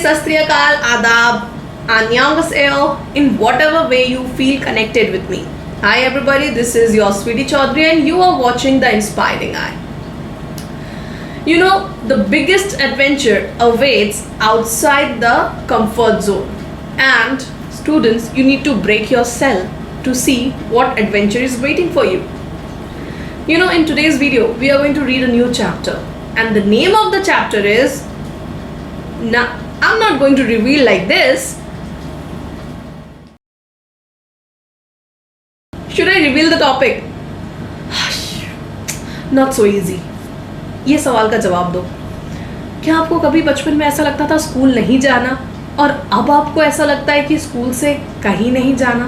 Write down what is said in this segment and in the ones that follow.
Sat Sri Akal, Adab, Annyeonghaseyo, in whatever way you feel connected with me. Hi everybody, this is your Sweetie Chaudhary and you are watching The Inspiring Eye. You know, the biggest adventure awaits outside the comfort zone. And students, you need to break your cell to see what adventure is waiting for you. You know, in today's video, we are going to read a new chapter. And the name of the chapter is... Now, I'm not going to reveal like this. Should I reveal the topic? Not so easy. ये सवाल का जवाब दो. क्या आपको कभी बचपन में ऐसा लगता था स्कूल नहीं जाना और अब आपको ऐसा लगता है कि स्कूल से कहीं नहीं जाना?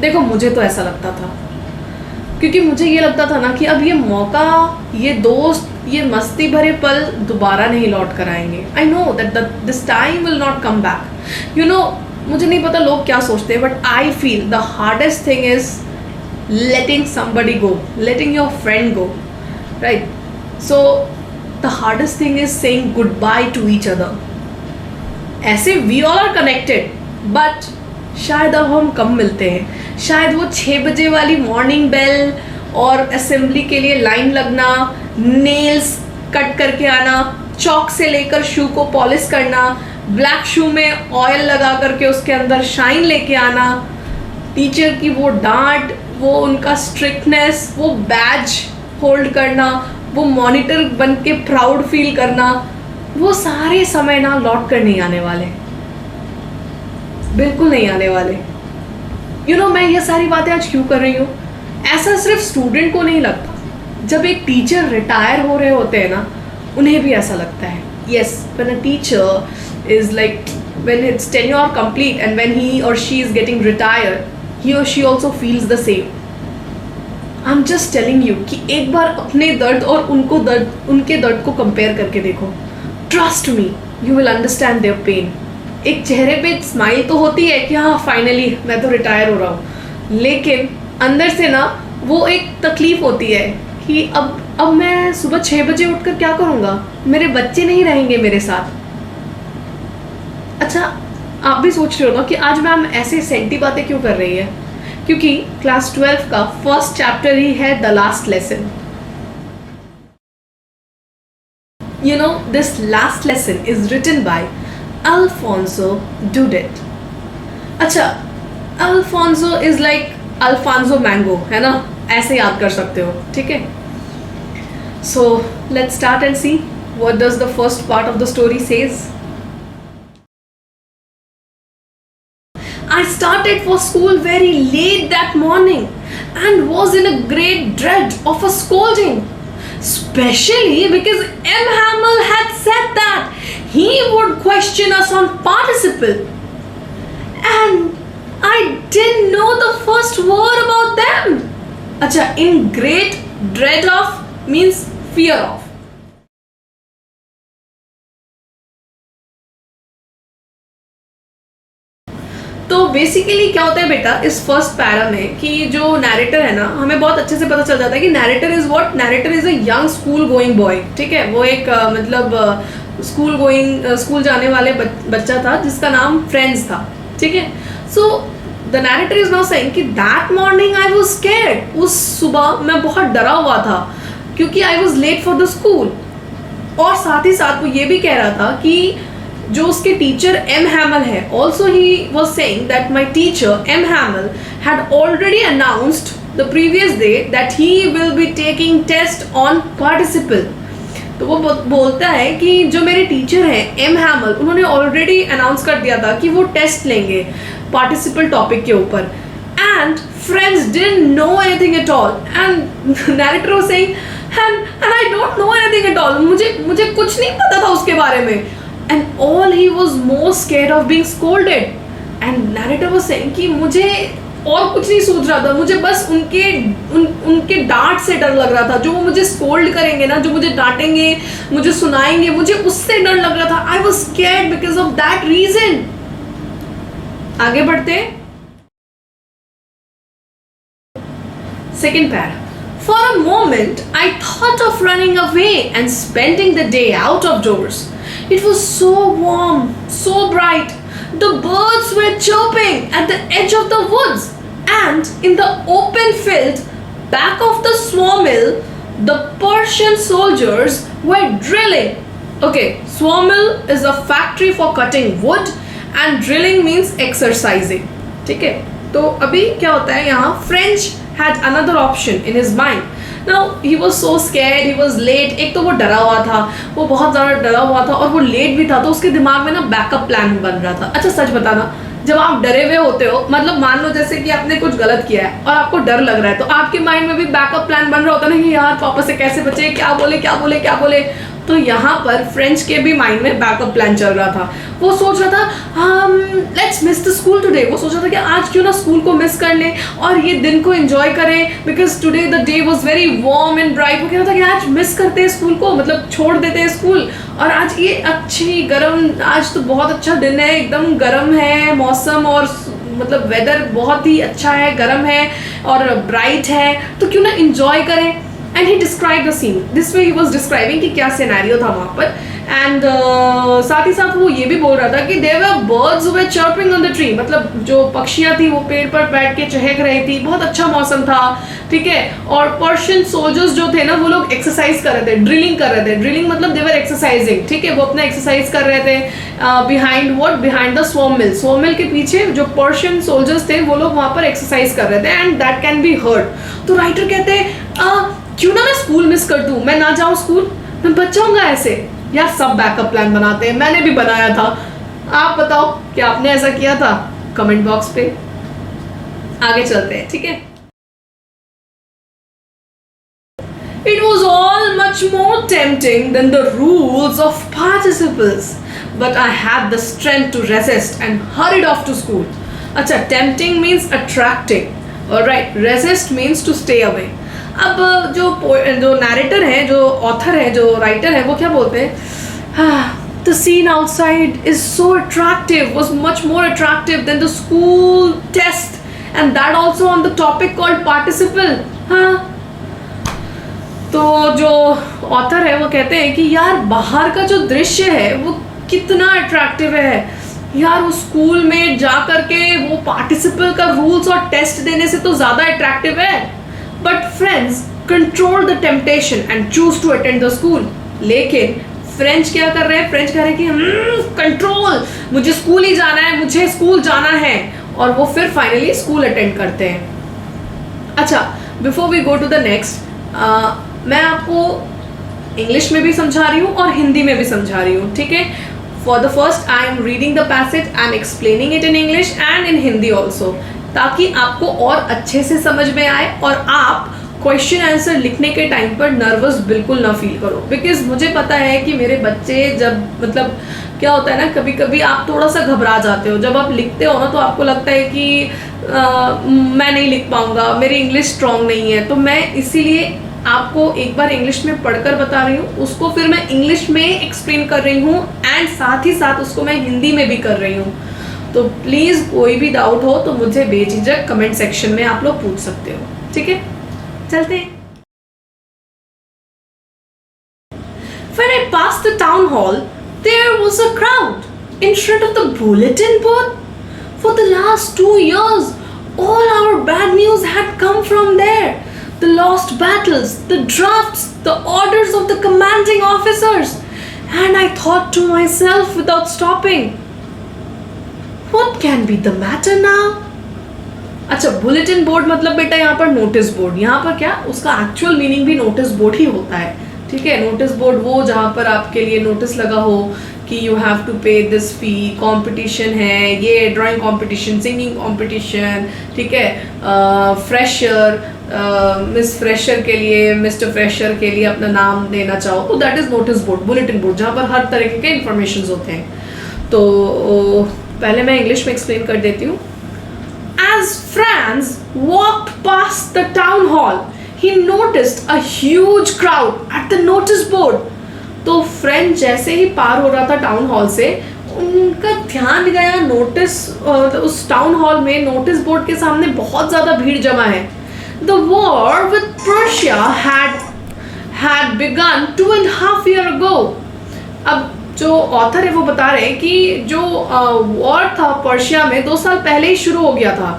देखो, मुझे तो ऐसा लगता था, क्योंकि मुझे ये लगता था ना कि अब ये मौका, ये दोस्त, ये मस्ती भरे पल दोबारा नहीं लौट कर आएंगे. I know that this time will not come back. You know, मुझे नहीं पता लोग क्या सोचते हैं, but I feel the hardest thing is letting somebody go, letting your friend go, right? So the hardest thing is saying goodbye to each other. ऐसे we all are connected, but शायद अब हम कम मिलते हैं. शायद वो 6 बजे वाली मॉर्निंग बेल और असेंबली के लिए लाइन लगना, नेल्स कट करके आना, चौक से लेकर शू को पॉलिश करना, ब्लैक शू में ऑयल लगा करके उसके अंदर शाइन लेके आना, टीचर की वो डांट, वो उनका स्ट्रिक्टनेस, वो बैज होल्ड करना, वो मॉनिटर बन के प्राउड फील करना, वो सारे समय ना लौट कर नहीं आने वाले, बिल्कुल नहीं आने वाले. यू नो, मैं ये सारी बातें आज क्यों कर रही हूँ? ऐसा सिर्फ स्टूडेंट को नहीं लगता. जब एक टीचर रिटायर हो रहे होते हैं ना, उन्हें भी ऐसा लगता है. Yes, when a teacher is like, when its tenure complete and when he or she is getting retired, he or she also feels the same. I'm just telling you कि एक बार अपने दर्द और उनके दर्द को कंपेयर करके देखो. Trust me, you will understand their pain. एक चेहरे पे स्माइल तो होती है कि हाँ फाइनली मैं तो रिटायर हो रहा हूँ, लेकिन अंदर से ना वो एक तकलीफ होती है कि अब मैं सुबह 6 बजे उठकर क्या करूँगा, मेरे बच्चे नहीं रहेंगे मेरे साथ. अच्छा, आप भी सोच रहे हो ना कि आज मैम ऐसे सेंटी बातें क्यों कर रही है? क्योंकि क्लास 12 का फर्स्ट चैप्टर ही है the last lesson. You know, this last lesson is written by Alphonso Daudet. अच्छा, Alphonso is like Alphonso mango, है ना? ऐसे याद कर सकते हो, ठीक है? So let's start and see what does the first part of the story says. I started for school very late that morning and was in a great dread of a scolding, especially because M. Hamel had said that he would question us on participle, and I didn't know the first word about them. Acha, in great dread of means fear of. तो basically क्या होता है बेटा इस first para में कि जो narrator है ना, हमें बहुत अच्छे से पता चल जाता है कि narrator is what? Narrator is a young school going boy, ठीक है? वो एक मतलब स्कूल जाने वाले बच्चा था जिसका नाम फ्रेंड्स था, ठीक है? So the narrator is now saying कि that morning I was scared. उस सुबह मैं बहुत डरा हुआ था क्योंकि I was late for the school. और साथ ही साथ वो ये भी कह रहा था कि जो उसके टीचर एम हैमल है, also he was saying that my teacher M Hamel had already announced the previous day that he will be taking test on participle. तो वो बोलता है कि जो मेरे टीचर हैं एम हैमल, उन्होंने ऑलरेडी अनाउंस कर दिया था कि वो टेस्ट लेंगे पार्टिसिपल टॉपिक के ऊपर. And friends didn't know anything at all and narrator was saying and I don't know anything at all. मुझे कुछ नहीं पता था उसके बारे में. And all he was more scared of being scolded. And narrator was saying कि मुझे और कुछ नहीं सूझ रहा था, मुझे बस उनके डांट से डर लग रहा था. जो वो मुझे स्कोल्ड करेंगे ना, जो मुझे डांटेंगे, मुझे सुनाएंगे, मुझे उससे डर लग रहा था. I was scared because of that reason. आगे बढ़ते. सेकेंड पैर. For a moment, I thought of running away and spending the day out of doors. It was so warm, so bright. The birds were chirping at the edge of the woods, and in the open field back of the sawmill, the Persian soldiers were drilling. Okay, sawmill is a factory for cutting wood and drilling means exercising. ठीक है, तो अभी क्या होता है यहाँ, French had another option in his mind. Now he was so scared, he was late. एक तो वो डरा हुआ था, वो बहुत ज़्यादा डरा हुआ था और वो लेट भी था, तो उसके दिमाग में ना बैकअप प्लान बन रहा था. अच्छा सच बताना, जब आप डरे हुए होते हो, मतलब मान लो जैसे कि आपने कुछ गलत किया है और आपको डर लग रहा है, तो आपके माइंड में भी बैकअप प्लान बन रहा होता है ना कि यार पापा से कैसे बचे, क्या बोले क्या बोले क्या बोले. तो यहाँ पर फ्रेंच के भी माइंड में बैकअप प्लान चल रहा था. वो सोच रहा था let's miss the school today. वो सोच रहा था कि आज क्यों ना स्कूल को मिस कर ले और ये दिन को एंजॉय करें, because today the day was very warm and bright. वो कह रहा था कि आज मिस करते हैं स्कूल को, मतलब छोड़ देते हैं स्कूल, और आज ये अच्छी गर्म, आज तो बहुत अच्छा दिन है, एकदम गर्म है मौसम और मतलब वेदर बहुत ही अच्छा है, गर्म है और ब्राइट है, तो क्यों ना एंजॉय करें. And he described the scene. This way he was describing कि क्या सिनेरियो था वहाँ पर. And साथ ही साथ वो ये भी बोल रहा था कि there were birds who were chirping on the tree. मतलब जो पक्षियाँ थी वो पेड़ पर बैठ के चहक रही थी, बहुत अच्छा मौसम था, ठीक है. और पर्शियन सोल्जर्स जो थे ना, वो लोग एक्सरसाइज कर रहे थे, ड्रिलिंग कर रहे थे. ड्रिलिंग मतलब they were exercising, ठीक है, वो अपना एक्सरसाइज कर रहे थे. Behind what, behind the sawmill. Sawmill के पीछे जो पर्शियन सोल्जर्स थे वो लोग वहाँ पर एक्सरसाइज कर रहे थे. And that can be heard. तो राइटर कहते हैं क्यों ना मैं स्कूल मिस कर दूं, मैं ना जाऊं स्कूल, मैं बच जाऊंगा ऐसे. यार सब बैकअप प्लान बनाते हैं, मैंने भी बनाया था. आप बताओ क्या आपने ऐसा किया था, कमेंट बॉक्स पे. आगे चलते हैं, ठीक है. It was all much more tempting than the rules of participles, but I had the strength to resist and hurried off to school. अच्छा, tempting means attracting, alright. Resist means to stay away. अब जो narrator है, जो author है, जो writer है, वो क्या बोलते हैं, the scene outside is so attractive, was much more attractive than the school test, and that also on the topic called participle. हाँ, तो जो ऑथर है वो कहते हैं कि यार बाहर का जो दृश्य है वो कितना अट्रैक्टिव है यार, वो स्कूल में जा करके वो पार्टिसिपल का रूल्स और टेस्ट देने से तो ज़्यादा अट्रैक्टिव है. But friends control the temptation and choose to attend the school. लेकिन फ्रेंच क्या कर रहे हैं, फ्रेंच कह रहे हैं कि कंट्रोल, मुझे स्कूल ही जाना है, मुझे स्कूल जाना है, और वो फिर फाइनली स्कूल अटेंड करते हैं. अच्छा, before we go to the next, मैं आपको इंग्लिश में भी समझा रही हूँ और हिंदी में भी समझा रही हूँ, ठीक है. For the first I am reading the passage, I am explaining it in English and in Hindi also, ताकि आपको और अच्छे से समझ में आए और आप क्वेश्चन आंसर लिखने के टाइम पर नर्वस बिल्कुल ना फील करो. बिकॉज मुझे पता है कि मेरे बच्चे जब, मतलब क्या होता है ना, कभी कभी आप थोड़ा सा घबरा जाते हो जब आप लिखते हो ना, तो आपको लगता है कि मैं नहीं लिख पाऊँगा, मेरी इंग्लिश स्ट्रॉन्ग नहीं है. तो मैं इसीलिए आपको एक बार इंग्लिश में पढ़कर बता रही हूँ, उसको फिर मैं इंग्लिश में एक्सप्लेन कर रही हूँ एंड साथ ही साथ उसको मैं हिंदी में भी कर रही हूँ. तो प्लीज़ कोई भी डाउट हो तो मुझे बेझिझक कमेंट सेक्शन में आप लोग पूछ सकते हो, ठीक है. चलते हैं. When I passed the town hall, there was a crowd in front of the bulletin board. For the last 2 years, all our bad news had come from there. The lost battles, the drafts, the orders of the commanding officers. And I thought to myself without stopping, what can be the matter now? अच्छा, bulletin board मतलब बेटा यहाँ पर notice board. यहाँ पर क्या, उसका actual meaning भी नोटिस बोर्ड ही होता है, ठीक है. नोटिस बोर्ड वो जहाँ पर आपके लिए नोटिस लगा हो कि यू हैव टू पे दिस फी, कंपटीशन है, ये ड्राइंग कंपटीशन, सिंगिंग कंपटीशन, ठीक है, फ्रेशर, मिस फ्रेशर के लिए, मिस्टर फ्रेशर के लिए अपना नाम देना चाहो, तो that is notice board, bulletin board, जहाँ पर हर तरीके के इंफॉर्मेशन होते हैं. तो पहले मैं इंग्लिश में एक्सप्लेन कर देती हूँ. As Franz walked past the town hall, he noticed a huge crowd at the notice board. तो फ्रेंच जैसे ही पार हो रहा था टाउन हॉल से, उनका ध्यान गया नोटिस, उस टाउन हॉल में नोटिस बोर्ड के सामने बहुत ज़्यादा भीड़ जमा है. The war with Persia had begun 2.5 years ago. अब जो ऑथर है वो बता रहे हैं कि जो वॉर था पर्शिया में 2 साल पहले ही शुरू हो गया था।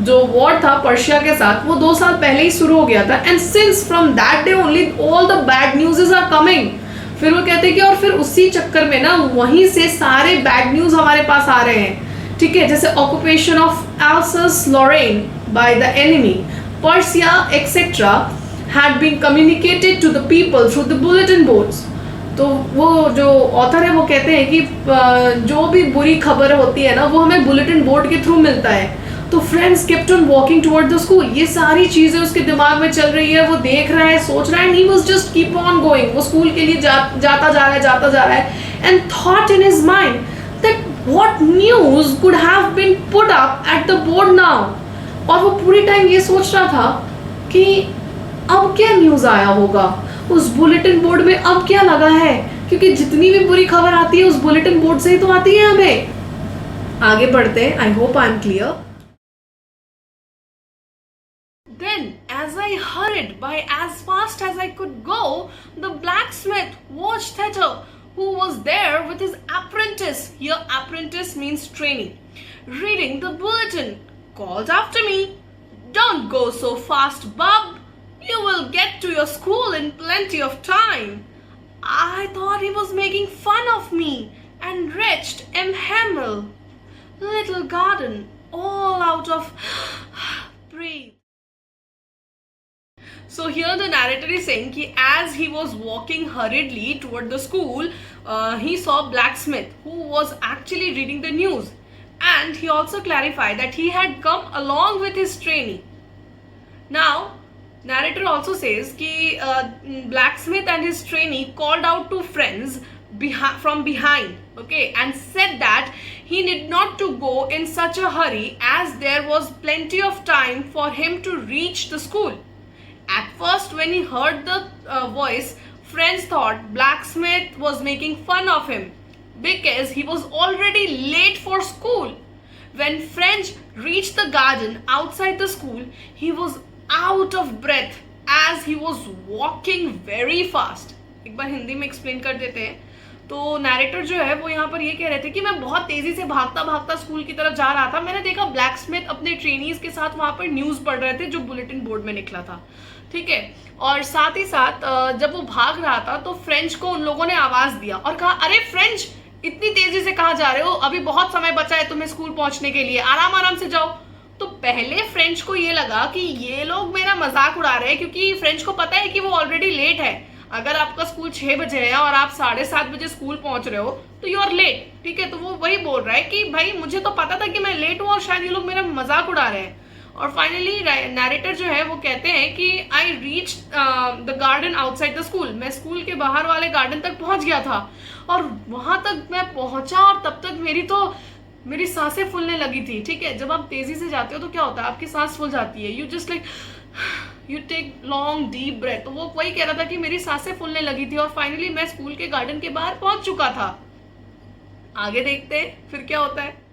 जो वॉर था पर्शिया के साथ वो 2 साल पहले ही शुरू हो गया था। And since from that day only all the bad news are coming. फिर वो कहते हैं कि और फिर उसी चक्कर में ना वहीं से सारे बैड न्यूज़ हमारे पास आ रहे हैं। ठीक है, जैसे occupation of Alsace Lorraine by the enemy, Persia etcetera had been communicated to the people through the bulletin boards. तो वो जो ऑथर है वो कहते हैं कि जो भी बुरी खबर होती है ना वो हमें बुलेटिन बोर्ड के थ्रू मिलता है। तो friends kept on walking toward the school, ये सारी चीजें उसके दिमाग में चल रही है, वो देख रहा है, सोच रहा है, and he was just keep on going. वो स्कूल के लिए जाता जा रहा है and thought in his mind that what news could have been put up at the board now. और वो पूरी टाइम ये सोच रहा था कि अब क्या न्यूज़ आया होगा उस बुलेटिन बोर्ड में, अब क्या लगा है, क्योंकि जितनी भी बुरी खबर आती है उस बुलेटिन बोर्ड से ही तो आती है हमें। आगे बढ़ते हैं, I hope I am clear. Then, as I hurried by as fast as I could go, the blacksmith watched Thetter, who was there with his apprentice, here apprentice means trainee, reading the bulletin, called after me, "Don't go so fast, bub. You will get to your school in plenty of time." I thought he was making fun of me and reached M. Hamel, little garden, all out of breath. So here the narrator is saying that as he was walking hurriedly toward the school, he saw blacksmith who was actually reading the news, and he also clarified that he had come along with his trainee. Now, narrator also says that blacksmith and his trainee called out to friends from behind, okay, and said that he need not to go in such a hurry as there was plenty of time for him to reach the school. At first, when he heard the voice, friends thought blacksmith was making fun of him because he was already late for school. When French reached the garden outside the school, he was out of breath as he was walking very fast. एक बार हिंदी में explain कर देते हैं। तो narrator जो है वो यहाँ पर ये कह रहे थे कि मैं बहुत तेजी से भागता भागता स्कूल की तरफ जा रहा था। मैंने देखा ब्लैकस्मिथ अपने ट्रेनीज के साथ वहाँ पर न्यूज़ पढ़ रहे थे जो बुलेटिन बोर्ड में निकला था। ठीक है, और साथ ही साथ जब वो भाग रहा था तो फ्रेंच को उन लोगों ने आवाज़ दिया और कहा, अरे फ्रेंच, इतनी तेजी से कहाँ जा रहे हो, अभी बहुत समय बचा है तुम्हें स्कूल पहुँचने के लिए, आराम आराम से जाओ। तो पहले फ्रेंच को ये लगा कि ये लोग मेरा मजाक उड़ा रहे हैं, क्योंकि फ्रेंच को पता है कि वो ऑलरेडी लेट है। अगर आपका स्कूल 6 बजे है और आप 7:30 बजे स्कूल पहुंच रहे हो तो यू आर लेट। ठीक है, तो वो वही बोल रहा है कि भाई मुझे तो पता था कि मैं लेट हूँ और शायद ये लोग मेरा मजाक उड़ा रहे हैं। और फाइनली नैरेटर जो है वो कहते हैं कि I reach the garden outside the school, मैं स्कूल के बाहर वाले गार्डन तक पहुंच गया था और वहां तक मैं पहुंचा और तब तक मेरी सांसें फूलने लगी थी। ठीक है, जब आप तेजी से जाते हो तो क्या होता है, आपकी सांस फूल जाती है, you just like you take long deep breath. तो वो वही कह रहा था कि मेरी सांसें फूलने लगी थी और फाइनली मैं स्कूल के गार्डन के बाहर पहुंच चुका था। आगे देखते हैं फिर क्या होता है।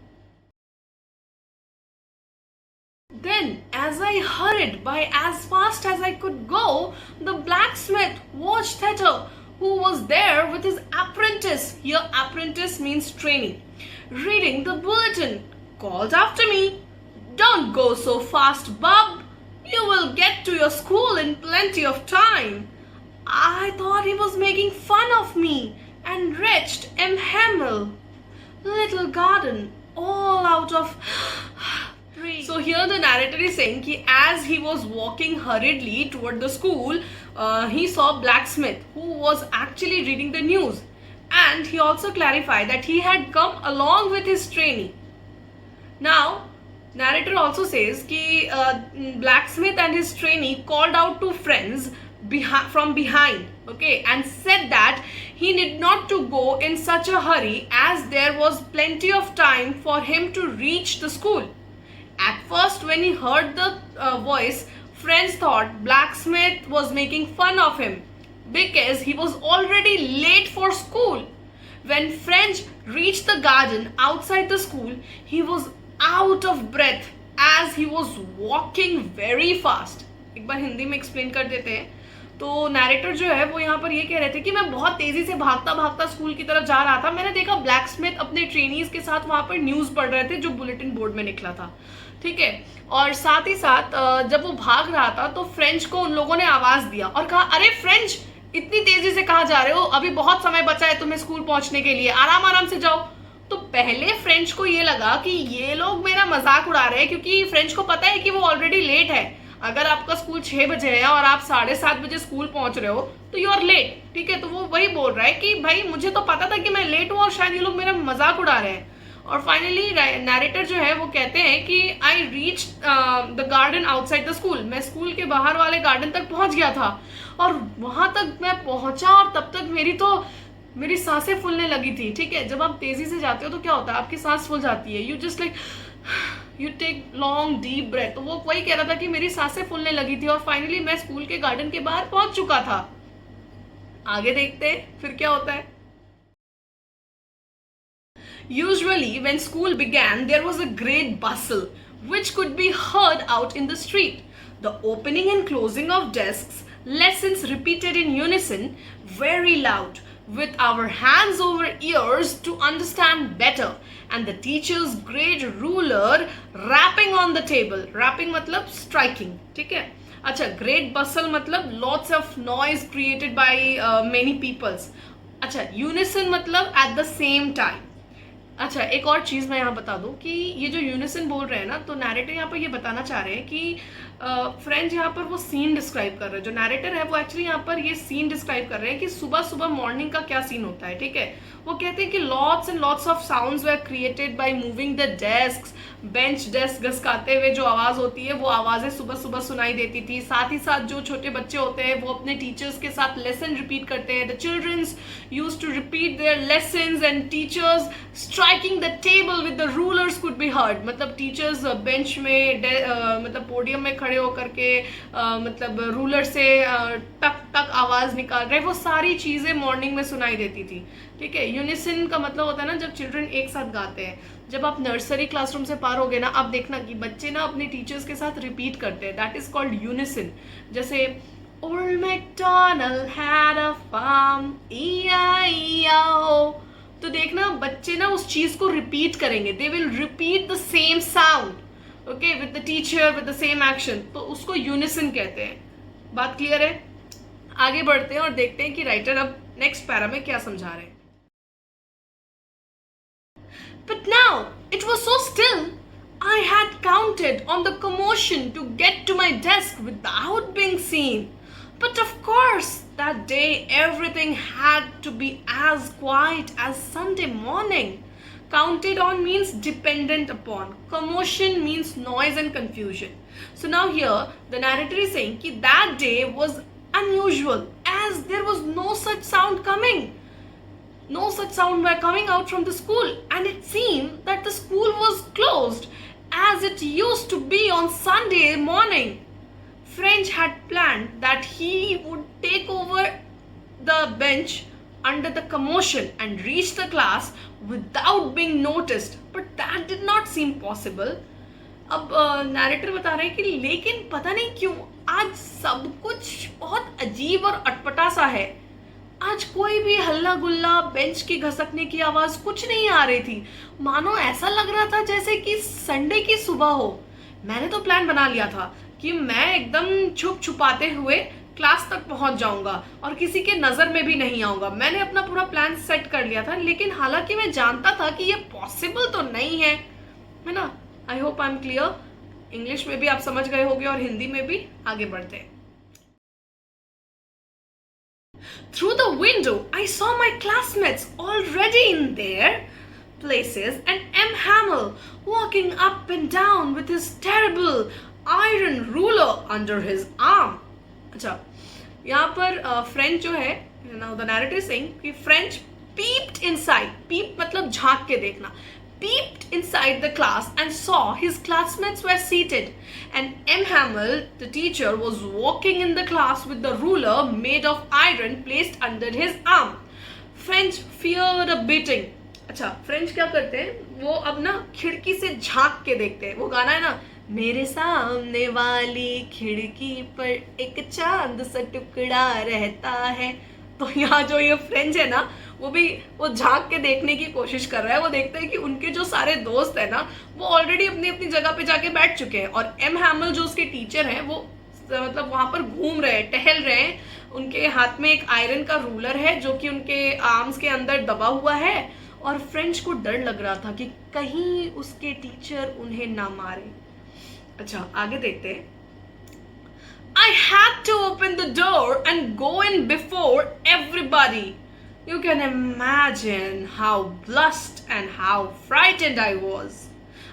Then, as I hurried by as fast as I could go, the blacksmith watched Thetter, who was there with his apprentice, here apprentice means trainee, reading the bulletin, called after me, "Don't go so fast, bub. You will get to your school in plenty of time." I thought he was making fun of me and reached M. Hamel, little garden, all out of breath. So here the narrator is saying that as he was walking hurriedly toward the school, he saw blacksmith who was actually reading the news, and he also clarified that he had come along with his trainee. Now, narrator also says that blacksmith and his trainee called out to friends from behind, okay, and said that he need not to go in such a hurry as there was plenty of time for him to reach the school. At first, when he heard the voice, friends thought blacksmith was making fun of him because he was already late for school. When French reached the garden outside the school, he was out of breath as he was walking very fast. एक बार हिंदी में explain कर देते हैं। तो narrator जो है वो यहाँ पर ये कह रहे थे कि मैं बहुत तेजी से भागता भागता स्कूल की तरफ जा रहा था। मैंने देखा ब्लैक स्मिथ अपने ट्रेनीज के साथ वहां पर न्यूज पढ़ रहे थे जो बुलेटिन बोर्ड में निकला था, ठीक है। और साथ ही साथ जब वो भाग रहा था तो फ्रेंच को उन लोगों ने आवाज दिया और कहा, अरे फ्रेंच, इतनी तेजी से कहाँ जा रहे हो, अभी बहुत समय बचा है तुम्हें स्कूल पहुंचने के लिए, आराम आराम से जाओ। तो पहले फ्रेंच को ये लगा कि ये लोग मेरा मजाक उड़ा रहे हैं, क्योंकि फ्रेंच को पता है कि वो ऑलरेडी लेट है। अगर आपका स्कूल 6 बजे है और आप 7:30 बजे स्कूल पहुंच रहे हो तो यू आर लेट, ठीक है। तो वो वही बोल रहा है कि भाई मुझे तो पता था कि मैं लेट हूं और शायद ये लोग मेरा मजाक उड़ा रहे हैं। और फाइनली नैरेटर जो है वो कहते हैं कि I reach the garden outside the school, मैं स्कूल के बाहर वाले गार्डन तक पहुंच गया था और वहां तक मैं पहुंचा और तब तक मेरी सांसें फूलने लगी थी, ठीक है। जब आप तेजी से जाते हो तो क्या होता है, आपकी सांस फूल जाती है, you just like you take long deep breath. तो वो वही कह रहा था कि मेरी सांसें फूलने लगी थी और फाइनली मैं स्कूल के गार्डन के बाहर पहुंच चुका था। आगे देखते हैं फिर क्या होता है। Usually, when school began, there was a great bustle, which could be heard out in the street. The opening and closing of desks, lessons repeated in unison, very loud, with our hands over ears to understand better, and the teacher's great ruler rapping on the table. Rapping matlab striking, ठीक है। अच्छा, great bustle मतलब lots of noise created by many peoples. अच्छा, unison मतलब at the same time. अच्छा, एक और चीज़ मैं यहाँ बता दूँ कि ये जो यूनिसन बोल रहे हैं ना, तो नैरेटर यहाँ पर ये बताना चाह रहे हैं कि फ्रेंच यहाँ पर वो सीन डिस्क्राइब कर रहे हैं। जो नैरेटर है वो एक्चुअली यहाँ पर ये सीन डिस्क्राइब कर रहे हैं कि सुबह सुबह मॉर्निंग का क्या सीन होता है, ठीक है। वो कहते हैं कि lots and lots of sounds were created by moving the desk, bench desk घसकाते हुए जो आवाज़ होती है वो आवाज़ें सुबह सुबह सुनाई देती थी। साथ ही साथ जो छोटे बच्चे होते हैं वो अपने टीचर्स के साथ लेसन रिपीट करते हैं। The childrens use to repeat their lessons and teachers striking the table with the rulers could be heard. मतलब टीचर्स बेंच में मतलब पोडियम में खड़े होकर के मतलब रूलर से टक टक आवाज़ निकाल रहे, वो सारी चीज़ें मॉर्निंग में सुनाई देती थी, ठीक है। यूनिसन का मतलब होता है ना जब चिल्ड्रन एक साथ गाते हैं। जब आप नर्सरी क्लासरूम से पार होगे ना, आप देखना कि बच्चे ना अपने टीचर्स के साथ रिपीट करते हैं, दैट इज कॉल्ड यूनिसन। जैसे old McDonald had a farm, E-I-E-I-O। तो देखना बच्चे ना उस चीज को रिपीट करेंगे, they will repeat the same sound, okay, with the teacher with the same action, तो उसको यूनिसन कहते हैं। बात क्लियर है? आगे बढ़ते हैं और देखते हैं कि राइटर अब नेक्स्ट पैरा में क्या समझा रहे हैं। But now it was so still. I had counted on the commotion to get to my desk without being seen. But of course, that day everything had to be as quiet as Sunday morning. Counted on means dependent upon. Commotion means noise and confusion. So now here the narrator is saying that that day was unusual as there was no such sound coming. No such sound were coming out from the school, and it seemed that the school was closed as it used to be on Sunday morning. French had planned that he would take over the bench under the commotion and reach the class without being noticed, but that did not seem possible. अब narrator बता रहे हैं कि लेकिन पता नहीं क्यों आज सब कुछ बहुत अजीब और अटपटा सा है। आज कोई भी हल्ला गुल्ला, बेंच की घसकने की आवाज कुछ नहीं आ रही थी। मानो ऐसा लग रहा था जैसे कि संडे की सुबह हो। मैंने तो प्लान बना लिया था कि मैं एकदम छुप छुपाते हुए क्लास तक पहुंच जाऊंगा और किसी के नजर में भी नहीं आऊंगा। मैंने अपना पूरा प्लान सेट कर लिया था, लेकिन हालांकि मैं जानता था कि ये पॉसिबल तो नहीं है ना। I hope I am clear. English में भी आप समझ गए होंगे और हिंदी में भी। आगे बढ़ते हैं। Through the window, I saw my classmates already in their places and M. Hamel walking up and down with his terrible iron ruler under his arm. अच्छा, यहाँ पर फ्रेंच जो है, now the narrator is saying कि French peeped inside. Peep मतलब झांक के देखना. Peeped inside the class and saw his classmates were seated, and M. Hamel, the teacher, was walking in the class with the ruler made of iron placed under his arm. French feared a beating. अच्छा, French क्या करते हैं, वो अब ना खिड़की से झांक के देखते हैं। वो गाना है ना, मेरे सामने वाली खिड़की पर एक चांद सा टुकड़ा रहता है। तो यहाँ जो ये फ्रेंच है ना, वो भी वो झांक के देखने की कोशिश कर रहा है। वो देखता है कि उनके जो सारे दोस्त है ना, वो ऑलरेडी अपनी अपनी जगह पे जाके बैठ चुके हैं, और एम हैमल जो उसके टीचर हैं वो मतलब वहां पर घूम रहे हैं, टहल रहे हैं। उनके हाथ में एक आयरन का रूलर है जो कि उनके आर्म्स के अंदर दबा हुआ है, और फ्रेंच को डर लग रहा था कि कहीं उसके टीचर उन्हें ना मारे। अच्छा, आगे देखते हैं। I had to open the door and go in before everybody. You can imagine how blushed and how frightened I was.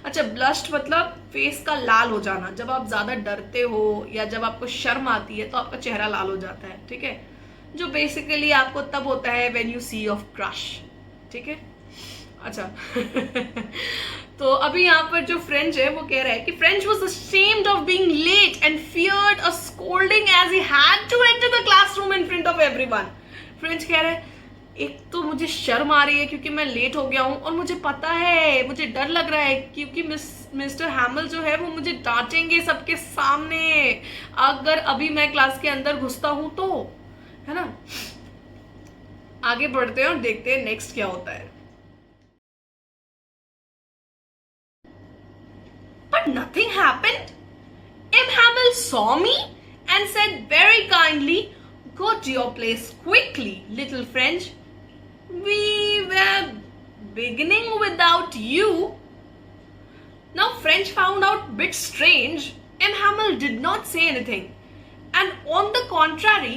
अच्छा, ब्लश्ड मतलब फेस का लाल हो जाना। जब आप ज्यादा डरते हो या जब आपको शर्म आती है तो आपका चेहरा लाल हो जाता है, ठीक है, जो बेसिकली आपको तब होता है when you see of crush, ठीक है। अच्छा तो अभी यहाँ पर जो फ्रेंच है वो कह रहा है कि French was ashamed of being late and feared a scolding as he had to enter the classroom in front of everyone. French कह रहा है एक तो मुझे शर्म आ रही है क्योंकि मैं लेट हो गया हूँ, और मुझे पता है, मुझे डर लग रहा है क्योंकि मिस्टर हैमल जो है वो मुझे डांटेंगे सबके सामने अगर अभी मैं क्लास के अंदर घुसता हूँ तो, है ना। आगे बढ़ते हैं और देखते हैं नेक्स्ट क्या होता है। But nothing happened. M. Hamel saw me and said very kindly, "Go to your place quickly, little French. We were beginning without you." Now French found out bit strange. M. Hamel did not say anything, and on the contrary,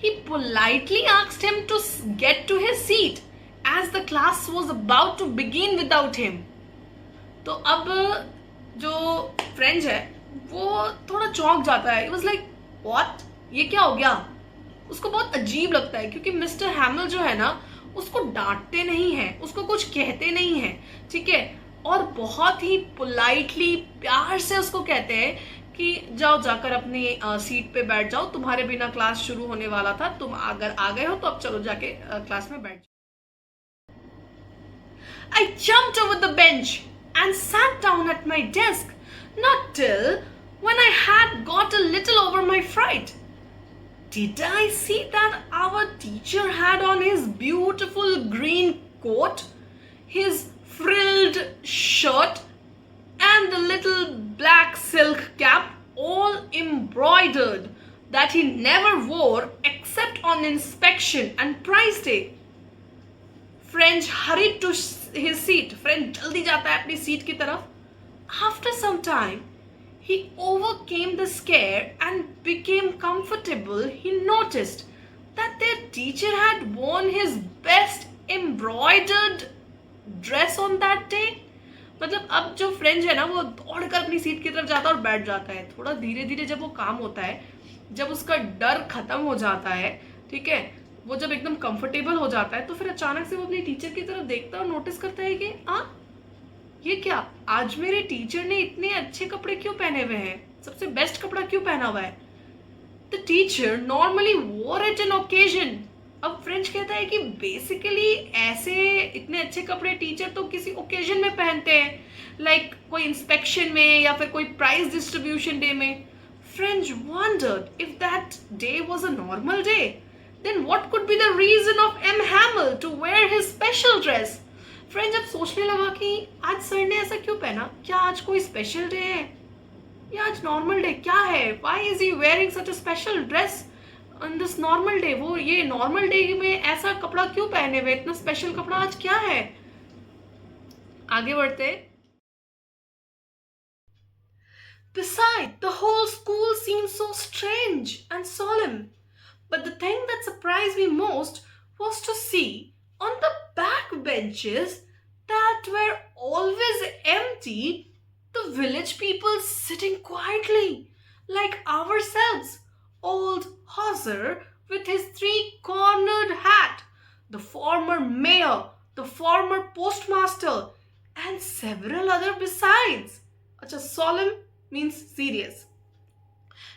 he politely asked him to get to his seat as the class was about to begin without him. तो अब जो French है वो थोड़ा चौंक जाता है। It was like, what? ये क्या हो गया? उसको बहुत अजीब लगता है क्योंकि मिस्टर हैमल जो है ना उसको डांटते नहीं है, उसको कुछ कहते नहीं है, ठीक है, और बहुत ही पोलाइटली प्यार से उसको कहते हैं कि जाओ जाकर अपनी सीट पे बैठ जाओ, तुम्हारे बिना क्लास शुरू होने वाला था, तुम अगर आ गए हो तो अब चलो जाके क्लास में बैठ जाओ। I jumped over the bench and sat down at my desk, not till when I had got a little over my fright. Did I see that our teacher had on his beautiful green coat, his frilled shirt, and the little black silk cap, all embroidered, that he never wore except on inspection and prize day. French hurried to his seat. French जल्दी जाता है अपनी seat की तरफ. After some time, he overcame the scare and became comfortable. He noticed that their teacher had worn his best embroidered dress on that day. मतलब अब जो French है ना वो दौड़कर अपनी सीट की तरफ जाता है और बैठ जाता है। थोड़ा धीरे धीरे जब वो काम होता है, जब उसका डर खत्म हो जाता है, ठीक है, वो जब एकदम कंफर्टेबल हो जाता है तो फिर अचानक से वो अपनी टीचर की तरफ देखता है और नोटिस करता है कि ये क्या, आज मेरे टीचर ने इतने अच्छे कपड़े क्यों पहने हुए हैं, सबसे बेस्ट कपड़ा क्यों पहना हुआ है। द टीचर नॉर्मली वोर इट इन ओकेजन। अब फ्रेंच कहता है कि बेसिकली ऐसे इतने अच्छे कपड़े टीचर तो किसी ओकेजन में पहनते हैं, लाइक कोई इंस्पेक्शन में या फिर कोई प्राइज डिस्ट्रीब्यूशन डे में। French wondered if that day was a normal day. Then what could be the reason of M. Hamel to wear his special dress? French अब सोचने लगा कि आज सर ने ऐसा क्यों पहना, क्या आज कोई स्पेशल डे है या आज नॉर्मल डे, क्या है, why is he wearing such a special dress on this normal day. वो ये नॉर्मल डे में ऐसा कपड़ा क्यों पहने हुए, इतना स्पेशल कपड़ा आज क्या है। आगे बढ़ते। Besides, the whole school seemed so strange and solemn. But the thing that surprised me most was to see on the back benches that were always empty, the village people sitting quietly, like ourselves. Old Hauser with his three-cornered hat, the former mayor, the former postmaster, and several other besides. Acha, solemn means serious.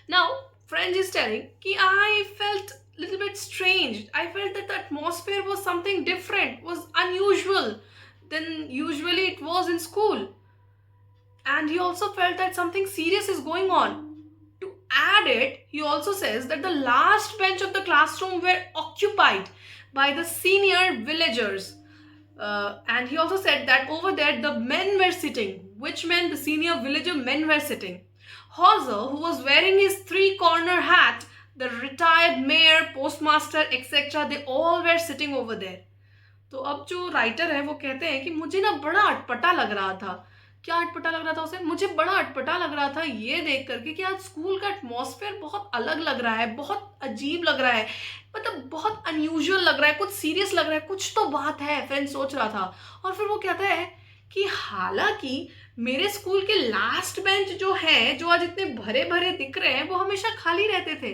Now, French is telling कि I felt a little bit strange. I felt that the atmosphere was something different, was unusual than usually it was in school. and he also felt that something serious is going on. To add it, he also says that the last bench of the classroom were occupied by the senior villagers. And he also said that over there the men were sitting, which meant the senior villager men were sitting. Hauser, who was wearing his three-corner hat, the retired mayor, postmaster, etc., they all were sitting over there. तो अब जो writer है वो कहते हैं कि मुझे ना बड़ा अटपटा लग रहा था। क्या अटपटा लग रहा था उसे? मुझे बड़ा अटपटा लग रहा था ये देख करके कि आज स्कूल का एटमॉस्फेयर बहुत अलग लग रहा है, बहुत अजीब लग रहा है, मतलब बहुत अनयूजुअल लग रहा है, कुछ सीरियस लग रहा है, कुछ तो बात है, फ्रेंड सोच रहा था। और फिर वो कहता है कि हालांकि मेरे स्कूल के लास्ट बेंच जो है, जो आज इतने भरे भरे दिख रहे हैं, वो हमेशा खाली रहते थे।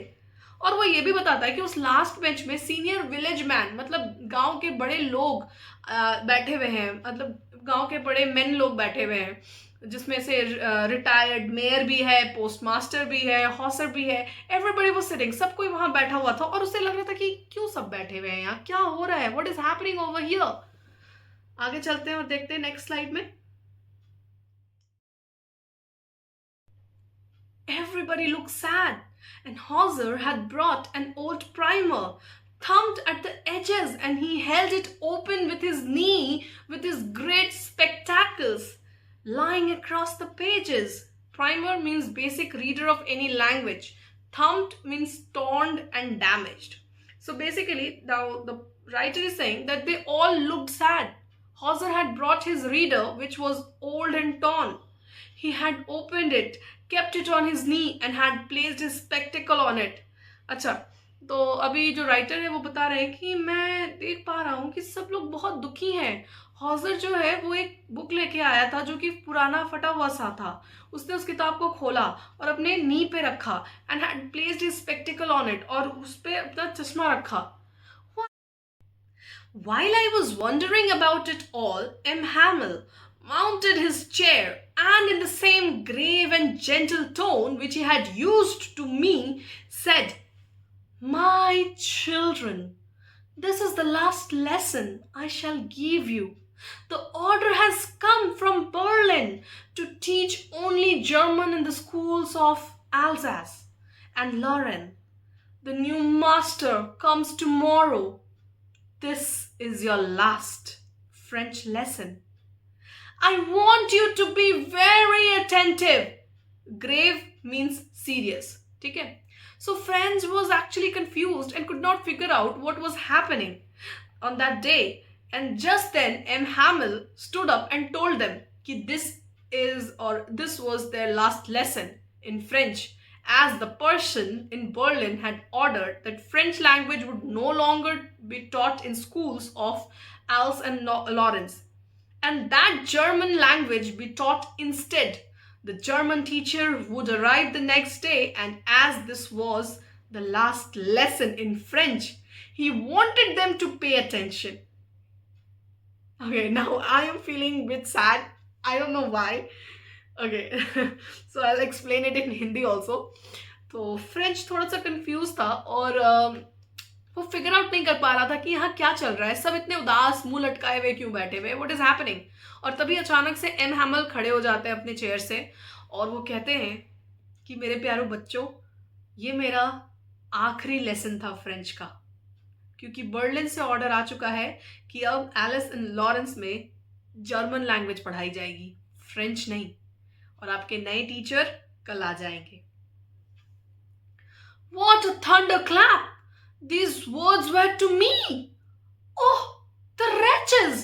और वो ये भी बताता है कि उस लास्ट बेंच में सीनियर विलेज मैन, मतलब गांव के बड़े लोग बैठे हुए हैं, मतलब गांव के बड़े मेन लोग बैठे हुए हैं, जिसमें से रिटायर्ड मेयर भी है, पोस्टमास्टर भी है, हॉसर भी है। एवरीबडी वाज सिटिंग, सब कोई वहां बैठा हुआ था और उसे लग रहा था कि क्यों सब बैठे हुए हैं यहाँ, क्या हो रहा है, what is happening over here. आगे चलते हैं और देखते हैं नेक्स्ट स्लाइड में। Everybody looked sad, and Hauser had brought an old primer, thumbed at the edges, and he held it open with his knee with his great spectacles lying across the pages. Primer means basic reader of any language. Thumbed means torn and damaged. So basically, now the writer is saying that they all looked sad. Hauser had brought his reader, which was old and torn. He had opened it, kept it on his knee and had placed his spectacle on it. अच्छा, तो अभी जो writer है वो बता रहे हैं कि मैं देख पा रहा हूँ कि सब लोग बहुत दुखी हैं। हॉजर जो है वो एक बुक लेके आया था जो कि पुराना फटा हुआ सा था। उसने उस किताब को खोला और अपने नी पे रखा and had placed his spectacled on it, और उस पे अपना चश्मा रखा। While I was wondering about it all, M. Hamill mounted his chair and, in the same grave and gentle tone which he had used to me, said, "My children, this is the last lesson I shall give you. The order has come from Berlin to teach only German in the schools of Alsace and Lorraine. The new master comes tomorrow. This is your last French lesson. I want you to be very attentive." Grave means serious. Okay? So Franz was actually confused and could not figure out what was happening on that day. And just then M. Hamill stood up and told them that this was their last lesson in French, as the person in Berlin had ordered that French language would no longer be taught in schools of Alsace and Lorraine, and that German language be taught instead. The German teacher would arrive the next day, and as this was the last lesson in French, he wanted them to pay attention. Okay, now I am feeling a bit sad. I don't know why. Okay, so I'll explain it in Hindi also. तो French थोड़ा सा confuse था और वो figure out नहीं कर पा रहा था कि यहाँ क्या चल रहा है, सब इतने उदास मुंह लटकाए हुए क्यों बैठे हुए, व्हाट इज हैपनिंग। और तभी अचानक से एम हैमल खड़े हो जाते हैं अपने चेयर से और वो कहते हैं कि मेरे प्यारो बच्चों, ये मेरा आखिरी लेसन था फ्रेंच का, क्योंकि बर्लिन से ऑर्डर आ चुका है कि अब एलिस एंड लॉरेंस में जर्मन लैंग्वेज पढ़ाई जाएगी, फ्रेंच नहीं, और आपके नए टीचर कल आ जाएंगे। What a thunderclap! These words were to me. Oh, the wretches!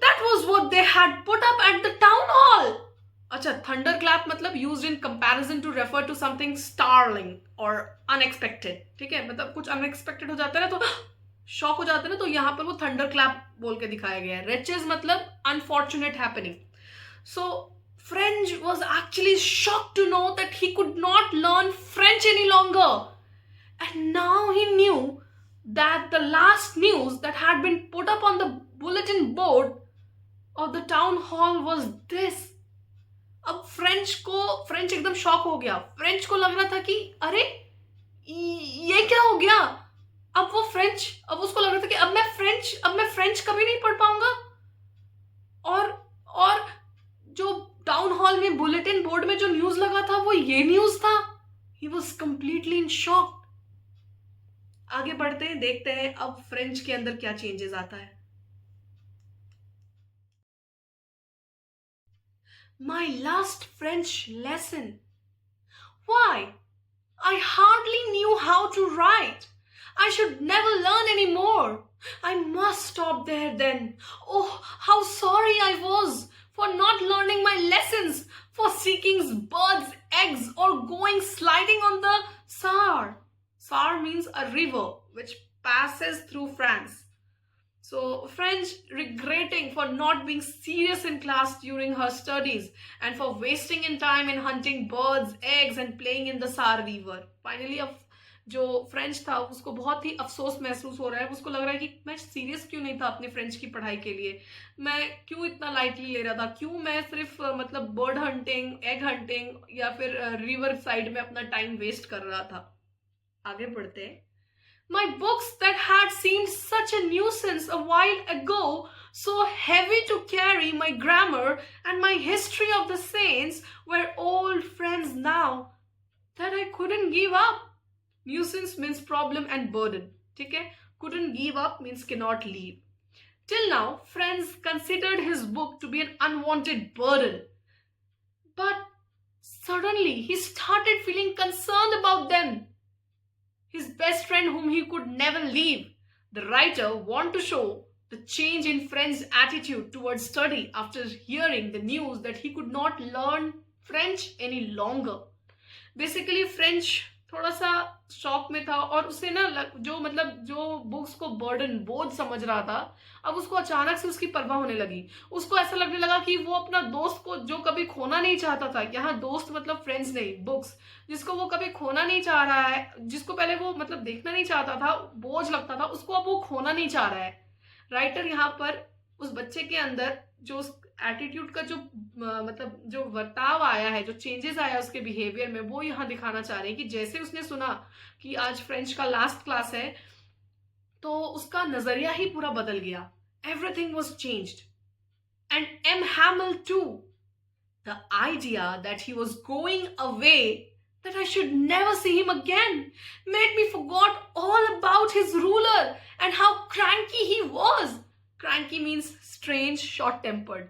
That was what they had put up at the town hall. अच्छा, thunderclap मतलब used in comparison to refer to something startling or unexpected. ठीक है, मतलब कुछ unexpected हो जाता है ना तो शॉक हो जाता है ना, तो यहाँ पर वो thunderclap बोल के दिखाया गया है। Wretches मतलब unfortunate happening. So French was actually shocked to know that he could not learn French any longer. And now he knew that the last news that had been put up on the bulletin board of the town hall was this. अब French एकदम shock हो गया। French को लग रहा था कि अरे ये क्या हो गया, अब उसको लग रहा था कि अब मैं फ्रेंच कभी नहीं पढ़ पाऊंगा। और जो टाउन हॉल में बुलेटिन बोर्ड में जो न्यूज लगा था वो ये न्यूज था. He was completely in shock. आगे बढ़ते हैं, देखते हैं अब फ्रेंच के अंदर क्या चेंजेस आता है. My last French lesson. Why? I hardly knew how to write. I should never learn anymore. I must stop there then. Oh, how sorry I was for not learning my lessons, for seeking birds' eggs or going sliding on the Saar. Saar means a river which passes through France. So, French regretting for not being serious in class during her studies and for wasting in time in hunting birds, eggs and playing in the Saar River. Finally, अब जो French था उसको बहुत ही अफसोस महसूस हो रहा है. उसको लग रहा है कि मैं सीरियस क्यों नहीं था अपने फ्रेंच की पढ़ाई के लिए. मैं क्यों इतना लाइटली ले रहा था. क्यों मैं सिर्फ मतलब बर्ड हंटिंग, एग हंटिंग या फिर रिवर साइड में अपना टाइम वेस्ट कर रहा था. आगे बढ़ते हैं. My books that had seemed such a nuisance a while ago, so heavy to carry, my grammar and my history of the saints were old friends now that I couldn't give up. Nuisance means problem and burden. ठीक है? Couldn't give up means cannot leave. Till now, friends considered his book to be an unwanted burden. But suddenly, he started feeling concerned about them. His best friend whom he could never leave. The writer wanted to show the change in French's attitude towards study after hearing the news that he could not learn French any longer. Basically, French थोड़ा सा shock में था और उसे ना जो books को burden, बोझ समझ रहा था, अब उसको अचानक से उसकी परवाह होने लगी. उसको ऐसा लगने लगा कि वो अपना दोस्त को जो कभी खोना नहीं चाहता था, यहाँ दोस्त मतलब फ्रेंड्स नहीं, बुक्स, जिसको वो कभी खोना नहीं चाह रहा है, जिसको पहले वो मतलब देखना नहीं चाहता था, बोझ लगता था, उसको अब वो खोना नहीं चाह रहा है. राइटर यहाँ पर उस बच्चे के अंदर जो उस एटीट्यूड का जो मतलब जो वर्ताव आया है, जो चेंजेस आया उसके बिहेवियर में, वो यहाँ दिखाना चाह रहे हैं कि जैसे उसने सुना कि आज फ्रेंच का लास्ट क्लास है तो उसका नजरिया ही पूरा बदल गया. Everything was changed. And M Hamel too. The idea that he was going away, that I should never see him again, made me forgot all about his ruler and how cranky he was. Cranky means strange, short-tempered.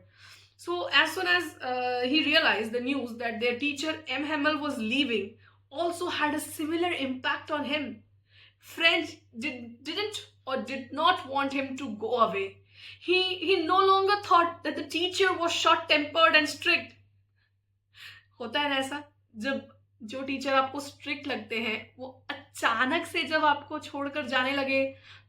So as soon as he realized the news that their teacher M. Hamel was leaving, also had a similar impact on him. French didn't or did not want him to go away. He no longer thought that the teacher was short-tempered and strict. होता है ना ऐसा, जब जो teacher आपको strict लगते हैं वो अचानक से जब आपको छोड़कर जाने लगे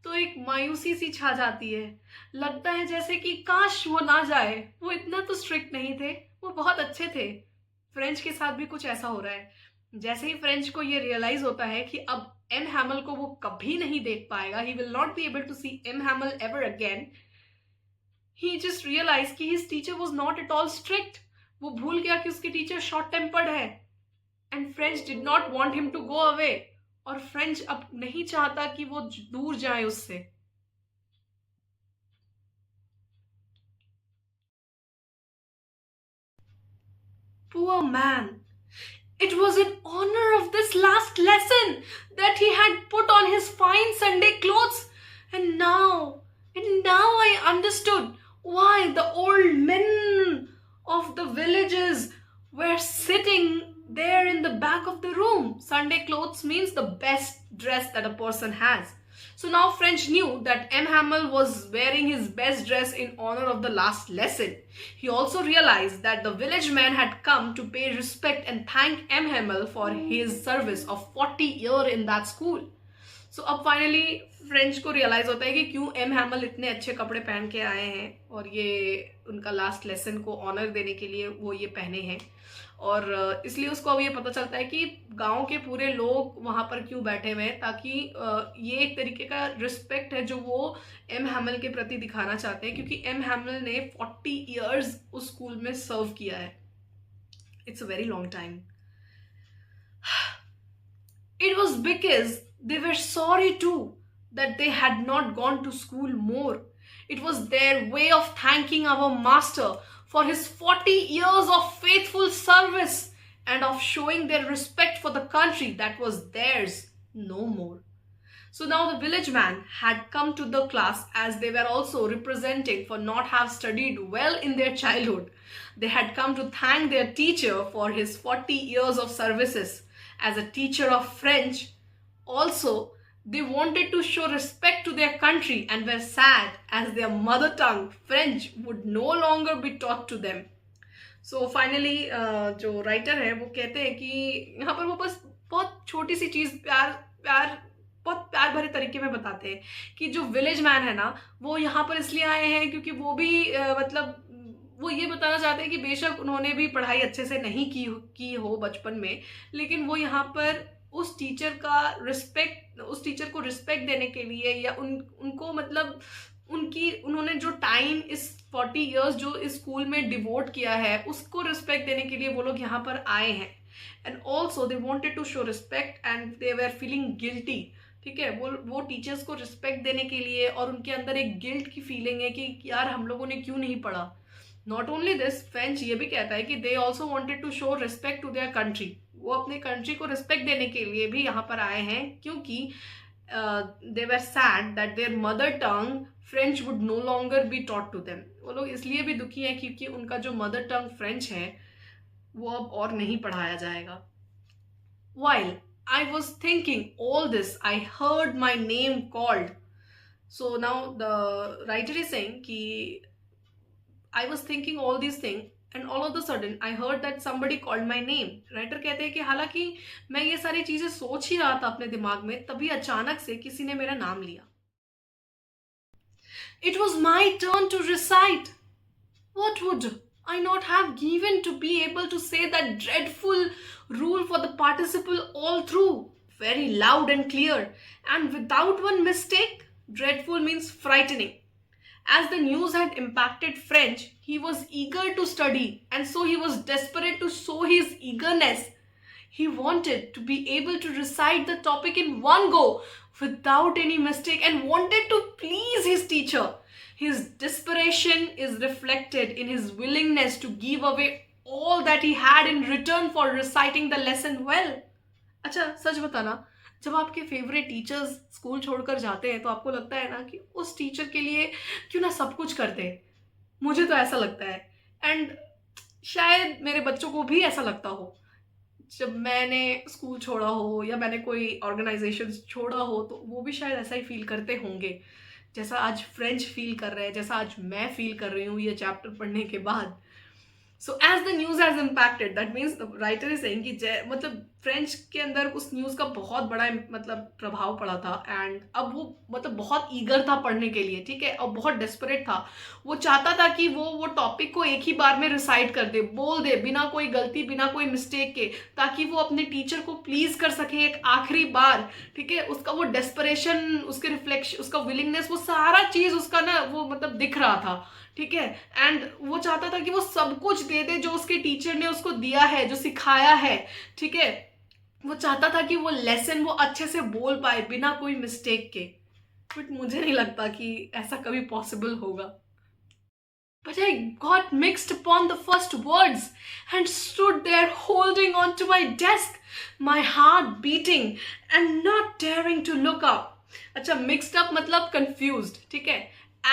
तो एक मायूसी सी छा जाती है. लगता है जैसे कि काश वो ना जाए, वो इतना तो स्ट्रिक्ट नहीं थे, वो बहुत अच्छे थे. फ्रेंच के साथ भी कुछ ऐसा हो रहा है. जैसे ही फ्रेंच को ये रियलाइज होता है कि अब एम हैमल को वो कभी नहीं देख पाएगा, he will not be able to see M Hamel ever again, he just realise कि his teacher was not at all strict. वो भूल गया कि उसकी टीचर शॉर्ट टेम्पर्ड है. And French did not want him to go away. और French अब नहीं चाहता कि वो दूर जाए उससे. Poor man. It was in honor of this last lesson that he had put on his fine Sunday clothes. And now I understood why the old men of the villages were sitting there in the back of the room. Sunday clothes means the best dress that a person has. So now French knew that M. Hamel was wearing his best dress in honor of the last lesson. He also realized that the village man had come to pay respect and thank M. Hamel for his service of 40 years in that school. So अब finally French को realise होता है कि क्यों M हैमल इतने अच्छे कपड़े पहन के आए हैं और ये उनका लास्ट लेसन को ऑनर देने के लिए वो ये पहने हैं. और इसलिए उसको अब ये पता चलता है कि गांव के पूरे लोग वहां पर क्यों बैठे हुए हैं, ताकि ये एक तरीके का रिस्पेक्ट है जो वो एम हैमल के प्रति दिखाना चाहते हैं, क्योंकि एम हैमल ने 40 इयर्स उस स्कूल में सर्व किया है. It's a very long time. It was because they were sorry too that they had not gone to school more. It was their way of thanking our master for his 40 years of faithful service and of showing their respect for the country that was theirs no more. So now the village man had come to the class, as they were also representing for not have studied well in their childhood. They had come to thank their teacher for his 40 years of services as a teacher of French. Also, they wanted to show respect to their country and were sad as their mother tongue French would no longer be taught to them. So finally जो writer है वो कहते हैं कि यहाँ पर वो बस बहुत छोटी सी चीज़ प्यार प्यार बहुत प्यार भरे तरीके में बताते हैं कि जो विलेज मैन है ना वो यहाँ पर इसलिए आए हैं क्योंकि वो भी मतलब वो ये बताना चाहते हैं कि बेशक उन्होंने भी पढ़ाई अच्छे से नहीं की हो बचपन में, लेकिन वो यहाँ पर उस टीचर को रिस्पेक्ट देने के लिए या उनको मतलब उन्होंने जो टाइम इस 40 इयर्स जो इस स्कूल में डिवोट किया है उसको रिस्पेक्ट देने के लिए वो लोग यहाँ पर आए हैं. And also they wanted to show respect and they were feeling guilty. ठीक है, वो टीचर्स को रिस्पेक्ट देने के लिए और उनके अंदर एक गिल्ट की फीलिंग है कि यार हम लोगों ने क्यों नहीं पढ़ा. नॉट ओनली दिस, फ्रेंच ये भी कहता है कि they also wanted to show respect to their country. वो अपने कंट्री को रिस्पेक्ट देने के लिए भी यहाँ पर आए हैं क्योंकि they were sad that their mother tongue French would no longer be taught to them. वो लोग इसलिए भी दुखी हैं क्योंकि उनका जो मदर टंग फ्रेंच है वो अब और नहीं पढ़ाया जाएगा. While I was thinking all this, I heard my name called. So now the writer is saying कि I was thinking all these things and all of a sudden I heard that somebody called my name. Writer कहते हैं कि हालांकि मैं ये सारी चीजें सोच ही रहा था अपने दिमाग में, तभी अचानक से किसी ने मेरा नाम लिया. It was my turn to recite. What would I not have given to be able to say that dreadful rule for the participle all through, very loud and clear, and without one mistake? Dreadful means frightening. As the news had impacted French, he was eager to study, and so he was desperate to show his eagerness. He wanted to be able to recite the topic in one go, without any mistake, and wanted to please his teacher. His desperation is reflected in his willingness to give away all that he had in return for reciting the lesson well. अच्छा, सच बताना, जब आपके favourite teachers school छोड़कर जाते हैं तो आपको लगता है ना कि उस टीचर के लिए क्यों ना सब कुछ करते हैं. मुझे तो ऐसा लगता है एंड शायद मेरे बच्चों को भी ऐसा लगता हो. जब मैंने स्कूल छोड़ा हो या मैंने कोई ऑर्गेनाइजेशन छोड़ा हो तो वो भी शायद ऐसा ही फील करते होंगे जैसा आज फ्रेंच फील कर रहे हैं, जैसा आज मैं फील कर रही हूँ ये चैप्टर पढ़ने के बाद. So as the news has impacted, that means the writer is saying कि मतलब फ्रेंच के अंदर उस न्यूज़ का बहुत बड़ा मतलब प्रभाव पड़ा था एंड अब वो मतलब बहुत ईगर था पढ़ने के लिए. ठीक है, और बहुत डेस्परेट था. वो चाहता था कि वो टॉपिक को एक ही बार में रिसाइट कर दे, बोल दे, बिना कोई गलती बिना कोई मिस्टेक के, ताकि वो अपने टीचर को प्लीज कर सके एक आखिरी बार. ठीक है, उसका वो डेस्परेशन, उसके रिफ्लेक्शन, उसका विलिंगनेस, वो सारा चीज उसका ना वो मतलब दिख रहा था. ठीक है, एंड वो चाहता था कि वो सब कुछ दे दे जो उसके टीचर ने उसको दिया है, जो सिखाया है. ठीक है, वो चाहता था कि वो लेसन वो अच्छे से बोल पाए बिना कोई मिस्टेक के. बट मुझे नहीं लगता कि ऐसा कभी पॉसिबल होगा. But I got mixed upon the first words and stood there holding on to my desk, my heart beating and not daring to look up. अच्छा, mixed up मतलब confused. ठीक है,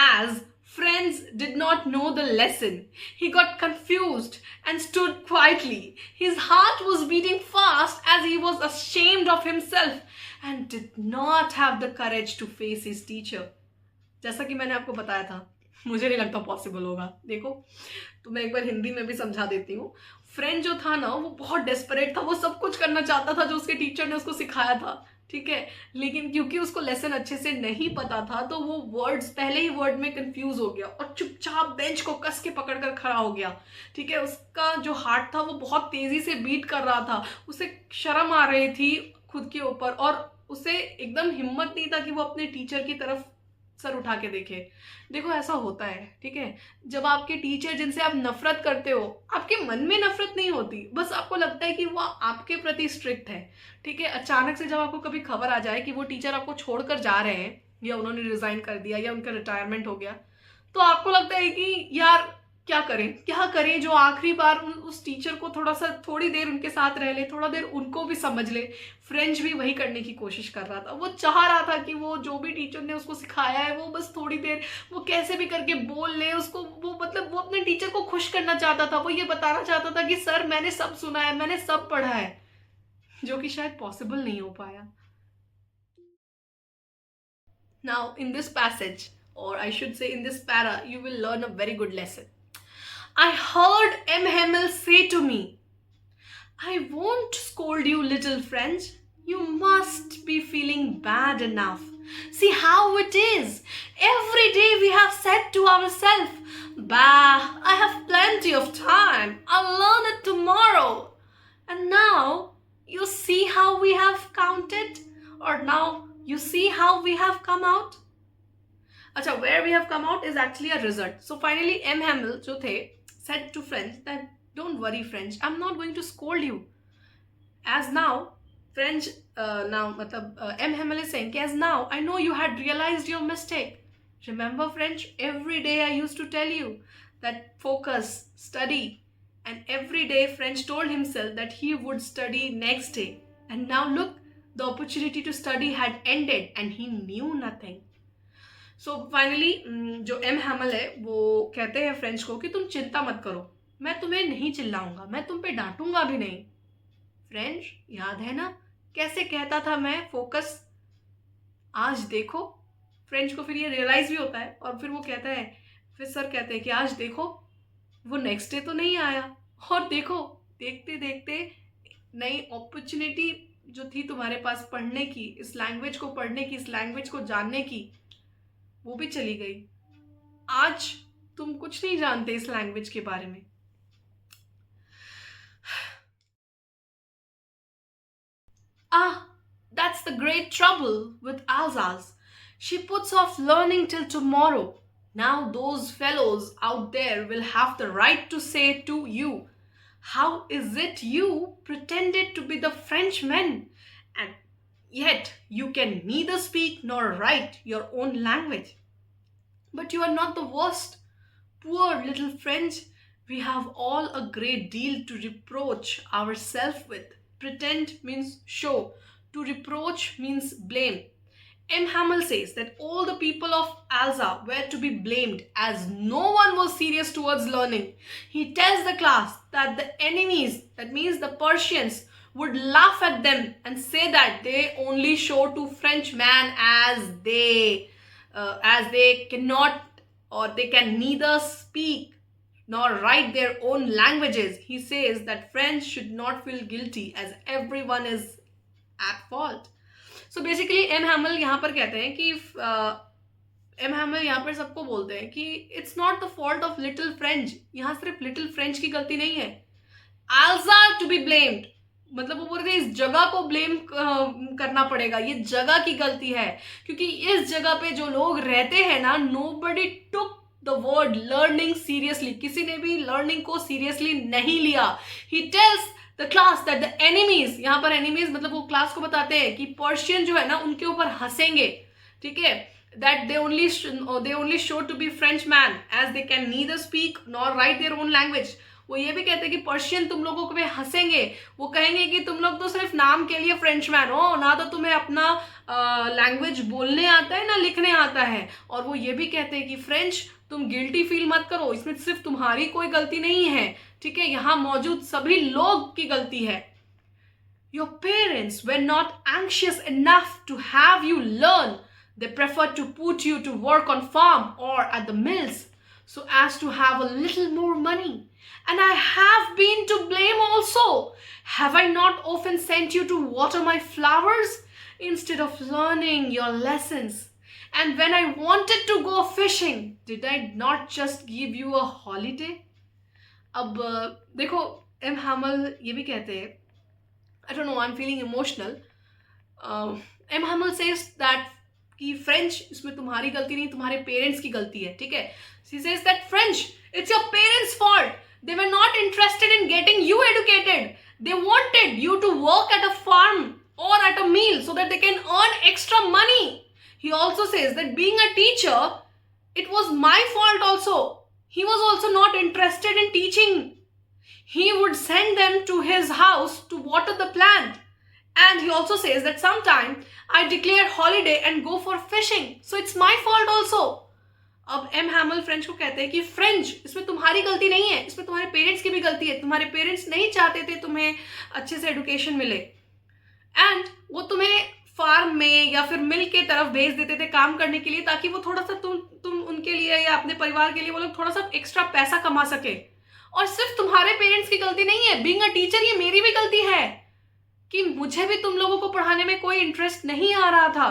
as friends did not know the lesson, he got confused and stood quietly. His heart was beating fast as he was ashamed of himself and did not have the courage to face his teacher. जैसा कि मैंने आपको बताया था, मुझे नहीं लगता possible होगा. देखो, तो मैं एक बार हिंदी में भी समझा देती हूँ. फ्रेंड जो था ना वो बहुत डेस्परेट था, वो सब कुछ करना चाहता था जो उसके टीचर ने उसको सिखाया था. ठीक है, लेकिन क्योंकि उसको लेसन अच्छे से नहीं पता था तो वो वर्ड्स पहले ही वर्ड में कंफ्यूज हो गया और चुपचाप बेंच को कस के पकड़ कर खड़ा हो गया. ठीक है, उसका जो हार्ट था वो बहुत तेजी से बीट कर रहा था. उसे शर्म आ रही थी खुद के ऊपर और उसे एकदम हिम्मत नहीं था कि वो अपने टीचर की तरफ सर उठा के देखे. देखो, ऐसा होता है. ठीक है, जब आपके टीचर जिनसे आप नफरत करते हो, आपके मन में नफरत नहीं होती, बस आपको लगता है कि वो आपके प्रति स्ट्रिक्ट है. ठीक है, अचानक से जब आपको कभी खबर आ जाए कि वो टीचर आपको छोड़कर जा रहे हैं या उन्होंने रिजाइन कर दिया या उनका रिटायरमेंट हो गया, तो आपको लगता है कि यार क्या करें क्या करें, जो आखिरी बार उस टीचर को थोड़ा सा, थोड़ी देर उनके साथ रह ले, थोड़ा देर उनको भी समझ ले। फ्रेंच भी वही करने की कोशिश कर रहा था। वो चाह रहा था कि वो जो भी टीचर ने उसको सिखाया है वो बस थोड़ी देर वो कैसे भी करके बोल ले उसको। वो मतलब वो अपने टीचर को खुश करना चाहता था। वो ये बताना चाहता था कि सर मैंने सब सुना है, मैंने सब पढ़ा है, जो कि शायद पॉसिबल नहीं हो पाया। Now, in this passage, or I should say in this para, you will learn a very good lesson. I heard M. Hamill say to me, I won't scold you, little French. You must be feeling bad enough. See how it is. Every day we have said to ourselves, Bah, I have plenty of time. I'll learn it tomorrow. And now you see how we have counted? Or now you see how we have come out? Acha, where we have come out is actually a result. So finally, M. Hamill, jo the, said to French that don't worry, French, I'm not going to scold you. As now, French, M. Hamill is saying, as now, I know you had realized your mistake. Remember, French, every day I used to tell you that focus, study. And every day, French told himself that he would study next day. And now look, the opportunity to study had ended and he knew nothing. So finally जो M Hamel है वो कहते हैं French को कि तुम चिंता मत करो, मैं तुम्हें नहीं चिल्लाऊंगा, मैं तुम पे डांटूंगा भी नहीं। फ्रेंच, याद है ना कैसे कहता था मैं, फोकस, आज देखो। फ्रेंच को फिर ये रियलाइज भी होता है और फिर वो कहता है, फिर सर कहते हैं कि आज देखो वो नेक्स्ट डे तो नहीं आया, और देखो देखते देखते नई अपॉर्चुनिटी जो थी तुम्हारे पास पढ़ने की, इस लैंग्वेज को पढ़ने की, इस लैंग्वेज को जानने की, वो भी चली गई। आज तुम कुछ नहीं जानते इस लैंग्वेज के बारे में। That's the great trouble with Alsace. She puts off learning till tomorrow. Now those fellows out there will have the right to say to you, how is it you pretended to be the Frenchmen, and yet you can neither speak nor write your own language? But you are not the worst. Poor little French, we have all a great deal to reproach ourselves with. Pretend means show. To reproach means blame. M. Hamill says that all the people of Alza were to be blamed as no one was serious towards learning. He tells the class that the enemies, that means the Persians, would laugh at them and say that they only show to Frenchmen as they cannot, or they can neither speak nor write their own languages. He says that French should not feel guilty as everyone is at fault. So basically M. Hamill यहाँ पर कहते हैं कि M हैमिल यहाँ पर सबको बोलते हैं कि it's not the fault of little French. यहाँ सिर्फ लिटिल फ्रेंच की गलती नहीं है, आल्जा टू बी ब्लेम्ड, मतलब वो बोलते हैं इस जगह को ब्लेम करना पड़ेगा, ये जगह की गलती है, क्योंकि इस जगह पे जो लोग रहते हैं ना, nobody took the word learning seriously, किसी ने भी लर्निंग को सीरियसली नहीं लिया। He tells the class that the enemies, यहाँ पर एनिमीज मतलब वो क्लास को बताते हैं कि पर्शियन जो है ना उनके ऊपर हंसेंगे, ठीक है, that they only show to be French man as they can neither speak nor write their own language. वो ये भी कहते हैं कि पर्शियन तुम लोगों को भी हंसेंगे, वो कहेंगे कि तुम लोग तो सिर्फ नाम के लिए फ्रेंच मैन हो, ना तो तुम्हें अपना लैंग्वेज बोलने आता है ना लिखने आता है। और वो ये भी कहते हैं कि फ्रेंच तुम गिल्टी फील मत करो, इसमें सिर्फ तुम्हारी कोई गलती नहीं है, ठीक है, यहाँ मौजूद सभी लोग की गलती है। Your parents were not anxious enough to have you learn. They preferred to put you to work on farm or at the mills so as to have a little more money. And I have been to blame also. Have I not often sent you to water my flowers instead of learning your lessons? And when I wanted to go fishing, did I not just give you a holiday? अब देखो M हैमिल ये भी कहते हैं, I don't know, I'm feeling emotional. M. Hamill says that कि French इसमें तुम्हारी गलती नहीं, तुम्हारे पेरेंट्स की गलती है, ठीक है। He says that French, it's your parents' fault. They were not interested in getting you educated. They wanted you to work at a farm or at a mill so that they can earn extra money. He also says that being a teacher, it was my fault also. he was also not interested in teaching. He would send them to his house to water the plant. And he also says that sometime I declare holiday and go for fishing. So it's my fault also. अब M हैमल French को कहते हैं कि French, इसमें तुम्हारी गलती नहीं है, इसमें तुम्हारे पेरेंट्स की भी गलती है. तुम्हारे पेरेंट्स नहीं चाहते थे तुम्हें अच्छे से एजुकेशन मिले, एंड वो तुम्हें फार्म में या फिर मिल के तरफ भेज देते थे काम करने के लिए, ताकि वो थोड़ा सा तुम उनके लिए या अपने परिवार के लिए वो लोग थोड़ा सा एक्स्ट्रा पैसा कमा सके. और सिर्फ तुम्हारे पेरेंट्स की गलती नहीं है, बीइंग अ टीचर ये मेरी भी गलती है कि मुझे भी तुम लोगों को पढ़ाने में कोई इंटरेस्ट नहीं आ रहा था.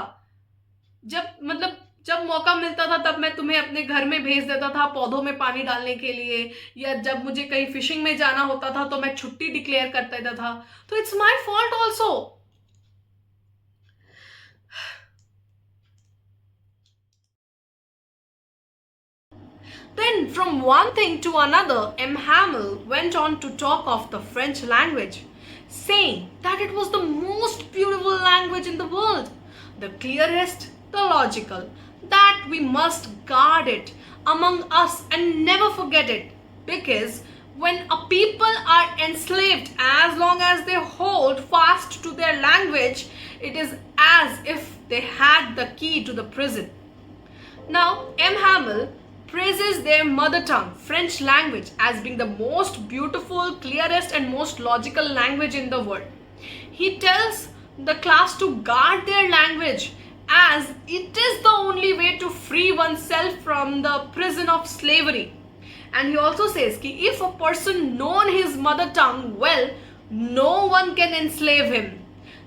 जब मौका मिलता था तब मैं तुम्हें अपने घर में भेज देता था पौधों में पानी डालने के लिए, या जब मुझे कहीं फिशिंग में जाना होता था तो मैं छुट्टी डिक्लेयर कर देता था. तो it's my fault also. Then, from one thing to another, M. Hamel went on to talk of the French language, saying that it was the most beautiful language in the world, the clearest, the logical, that we must guard it among us and never forget it, because when a people are enslaved, as long as they hold fast to their language, it is as if they had the key to the prison. Now, M. Hamel praises their mother tongue, French language, as being the most beautiful, clearest and most logical language in the world. He tells the class to guard their language, as it is the only way to free oneself from the prison of slavery. And he also says that if a person knows his mother tongue well, no one can enslave him.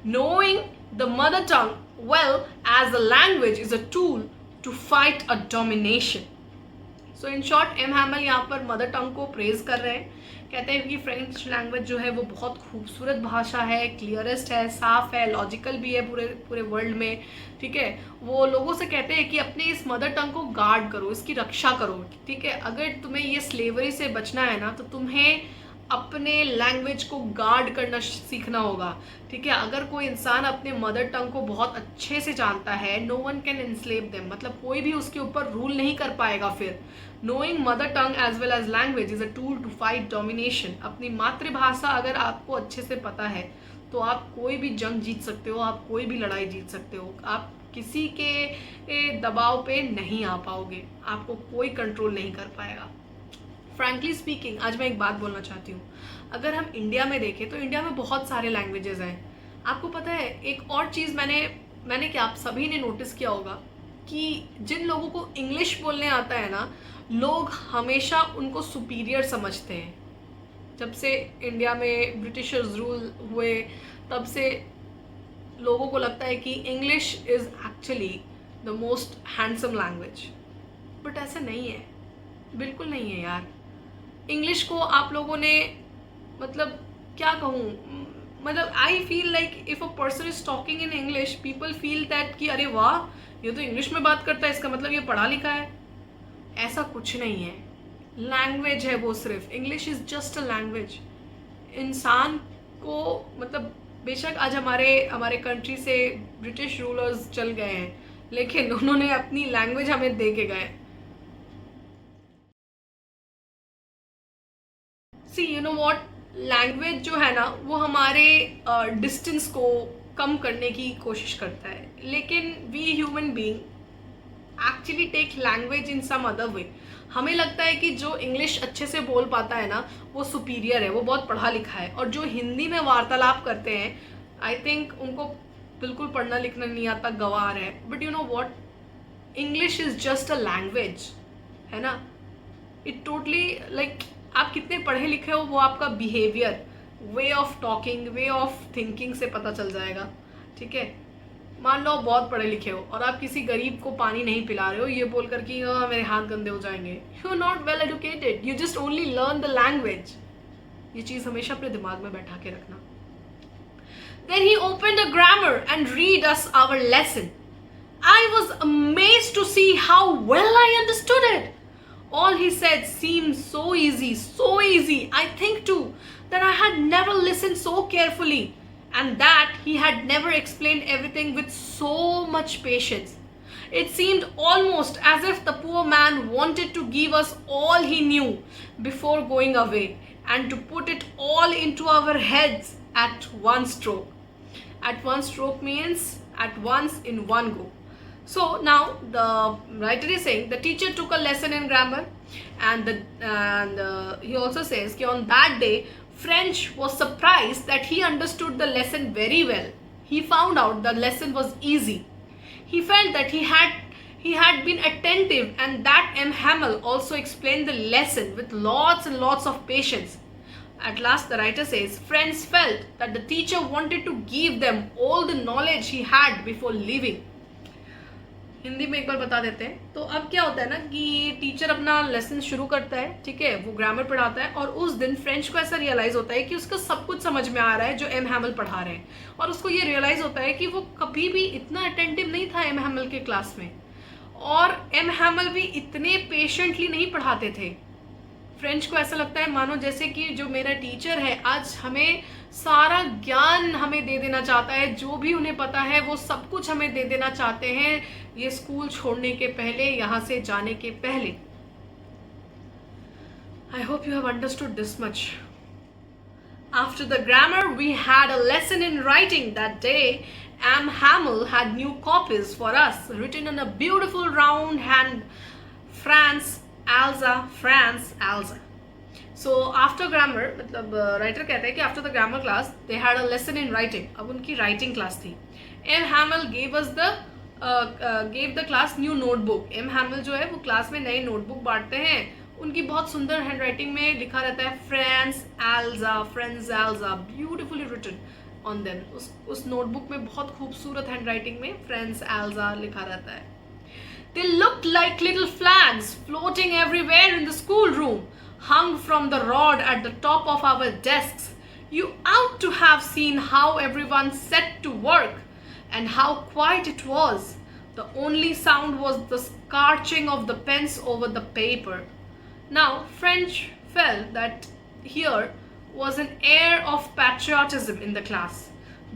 Knowing the mother tongue well as a language is a tool to fight a domination. So in short M Hamel यहाँ पर mother tongue को praise कर रहे हैं. कहते हैं कि French language जो है वो बहुत खूबसूरत भाषा है, क्लियरेस्ट है, साफ है, लॉजिकल भी है पूरे वर्ल्ड में. ठीक है, वो लोगों से कहते हैं कि अपने इस मदर टंग को गार्ड करो, इसकी रक्षा करो. ठीक है, अगर तुम्हें ये स्लेवरी से बचना है ना, तो तुम्हें अपने लैंग्वेज को गार्ड करना सीखना होगा. ठीक है, अगर कोई इंसान अपने मदर टंग को बहुत अच्छे से जानता है, no one can enslave them, मतलब कोई भी उसके ऊपर रूल नहीं कर पाएगा. फिर knowing mother tongue as well as language is a tool to fight domination. अपनी मातृभाषा अगर आपको अच्छे से पता है तो आप कोई भी जंग जीत सकते हो, आप कोई भी लड़ाई जीत सकते हो. आप किसी के दबाव पे नहीं आ पाओगे, आपको कोई कंट्रोल नहीं कर पाएगा. फ्रैंकली स्पीकिंग, आज मैं एक बात बोलना चाहती हूँ. अगर हम इंडिया में देखें तो इंडिया में बहुत सारे लैंग्वेजेस हैं. आपको पता है एक और चीज़ मैंने क्या आप सभी ने नोटिस किया होगा कि जिन लोगों को इंग्लिश बोलने आता है ना, लोग हमेशा उनको सुपीरियर समझते हैं. जब से इंडिया में ब्रिटिशर्स रूल हुए तब से लोगों को लगता है कि English is actually the most handsome language. But ऐसा नहीं है, बिल्कुल नहीं है यार. इंग्लिश को आप लोगों ने मतलब क्या कहूँ, मतलब I feel like if a person is talking in English, people feel that कि अरे वाह, ये तो इंग्लिश में बात करता है, इसका मतलब ये पढ़ा लिखा है. ऐसा कुछ नहीं है. लैंग्वेज है वो, सिर्फ English is just a language. इंसान को मतलब बेशक आज हमारे कंट्री से ब्रिटिश रूलर्स चल गए हैं, लेकिन उन्होंने अपनी लैंग्वेज हमें दे के गए. सी यू नो वॉट, लैंग्वेज जो है ना वो हमारे डिस्टेंस को कम करने की कोशिश करता है, लेकिन we human being actually take language in some other way. हमें लगता है कि जो इंग्लिश अच्छे से बोल पाता है ना वो सुपीरियर है, वो बहुत पढ़ा लिखा है. और जो हिंदी में वार्तालाप करते हैं, आई थिंक उनको बिल्कुल पढ़ना लिखना नहीं आता, गंवार है. But you know what, English is just a language, है ना. इट टोटली लाइक आप कितने पढ़े लिखे हो वो आपका behaviour, way of talking, way of thinking से पता चल जाएगा. ठीक है, मान लो बहुत पढ़े लिखे हो और आप किसी गरीब को पानी नहीं पिला रहे हो ये बोल कर कि मेरे हाथ गंदे हो जाएंगे. You are not well educated, you just only learn the language. ये चीज़ हमेशा अपने दिमाग में बैठा के रखना. Then he opened a grammar and read us our lesson. I was amazed to see how well I understood it. All he said seemed so easy, so easy. I think too that I had never listened so carefully and that he had never explained everything with so much patience. It seemed almost as if the poor man wanted to give us all he knew before going away and to put it all into our heads at one stroke. At one stroke means at once in one go. So now the writer is saying the teacher took a lesson in grammar, and he also says that on that day French was surprised that he understood the lesson very well. He found out the lesson was easy. He felt that he had been attentive, and that M. Hamel also explained the lesson with lots and lots of patience. At last, the writer says, Friends felt that the teacher wanted to give them all the knowledge he had before leaving. Hindi में एक बार बता देते हैं. तो अब क्या होता है ना कि टीचर अपना लेसन शुरू करता है, ठीक है, वो ग्रामर पढ़ाता है, और उस दिन फ्रेंच को ऐसा रियलाइज होता है कि उसको सब कुछ समझ में आ रहा है जो एम हैमल पढ़ा रहे हैं, और उसको ये रियलाइज होता है कि वो कभी भी इतना अटेंटिव नहीं था एम हैमल के क्लास में, और एम हैमल भी इतने पेशेंटली नहीं पढ़ाते थे. फ्रेंच को ऐसा लगता है मानो जैसे कि जो मेरा टीचर है आज हमें सारा ज्ञान हमें दे देना चाहता है, जो भी उन्हें पता है वो सब कुछ हमें दे देना चाहते हैं ये स्कूल छोड़ने के पहले, यहाँ से जाने के पहले. I hope you have understood this much. After the grammar, we had a lesson in writing that day. M. Hamel had new copies for us, written on a beautiful round hand, France, Alza, France, Alza. So after grammar, मतलब writer कहते हैं कि after the grammar class, they had a lesson in writing. अब उनकी writing class थी. M. Hamel gave the class new notebook. M. Hamel जो है वो क्लास में नई नोटबुक बांटते हैं. उनकी बहुत सुंदर हैंड राइटिंग में लिखा रहता है France Alsace, beautifully written on them. उस नोटबुक में बहुत खूबसूरत हैंड राइटिंग में फ्रांस एल्जा लिखा रहता है. They looked like little flags floating everywhere in the schoolroom, hung from the rod at the top of our desks. You ought to have seen how everyone set to work and how quiet it was. The only sound was the scorching of the pens over the paper. Now, French felt that here was an air of patriotism in the class.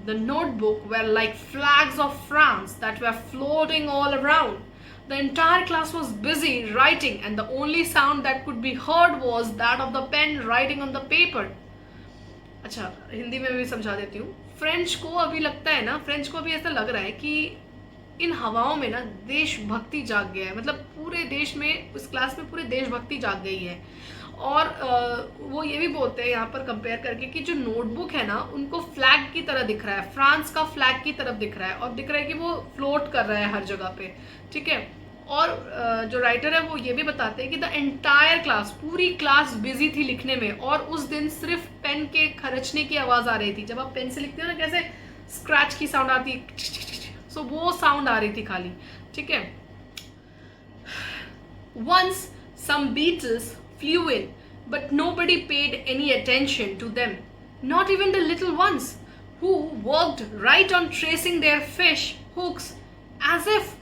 The notebook were like flags of France that were floating all around. The entire class was busy writing, and the only sound that could be heard was that of the pen writing on the paper. अच्छा, हिंदी में भी समझा देती हूँ. French को अभी लगता है ना, फ्रेंच को अभी ऐसा लग रहा है कि इन हवाओं में ना देशभक्ति जाग गया है. मतलब पूरे देश में, उस क्लास में पूरे देशभक्ति जाग गई है. और वो ये भी बोलते हैं यहाँ पर कंपेयर करके कि जो नोटबुक है ना उनको फ्लैग की तरह दिख रहा है, फ्रांस का फ्लैग की तरफ दिख रहा है, और दिख रहा है कि वो फ्लोट कर रहा है हर जगह पे, ठीक है. और जो राइटर है वो ये भी बताते हैं कि द एंटायर क्लास, पूरी क्लास बिजी थी लिखने में, और उस दिन सिर्फ पेन के खरचने की आवाज़ आ रही थी. जब आप पेन से लिखते हो ना कैसे स्क्रैच की साउंड आती है, सो वो साउंड आ रही थी खाली, ठीक है. Once some beetles flew in, but nobody paid any attention to them, not even the little ones, who worked right on tracing their fish hooks as if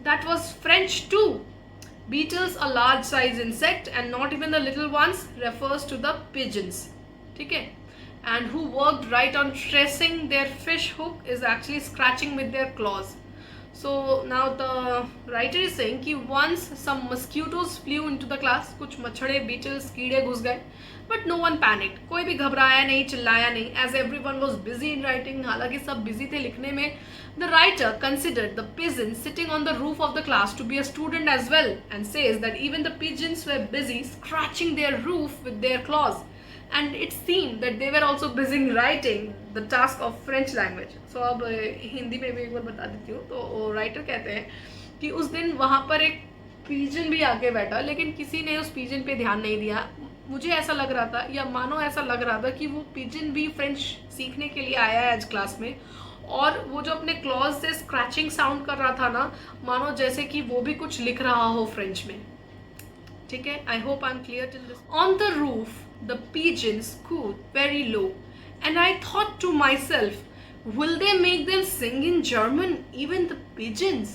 that was French too. Beetles, a large size insect, and not even the little ones refers to the pigeons, ठीक है. And who worked right on tracing their fish hook is actually scratching with their claws. So now the writer is saying कि once some mosquitoes flew into the class, कुछ मच्छरे, beetles, कीड़े घुस गए, but no one panicked. कोई भी घबराया नहीं, चिल्लाया नहीं, as everyone was busy in writing. हालांकि सब busy थे लिखने में. The writer considered the pigeon sitting on the roof of the class to be a student as well, and says that even the pigeons were busy scratching their roof with their claws. And it seemed that they were also busy writing the task of French language. So अब हिंदी में भी एक बार बता देती हूँ. तो writer कहते हैं कि उस दिन वहाँ पर एक पिजन भी आके बैठा, लेकिन किसी ने उस पिजन पे ध्यान नहीं दिया. मुझे ऐसा लग रहा था, या मानो ऐसा लग रहा था कि वो पिजन भी फ्रेंच सीखने के लिए आया है आज क्लास में, और वो जो अपने क्लॉज से स्क्रैचिंग साउंड कर रहा था ना, मानो जैसे कि वो भी कुछ लिख रहा हो फ्रेंच में, ठीक है. I hope I am clear till this. On the roof the pigeons cooed very low, and I thought to myself, will they make them sing in German, even the pigeons?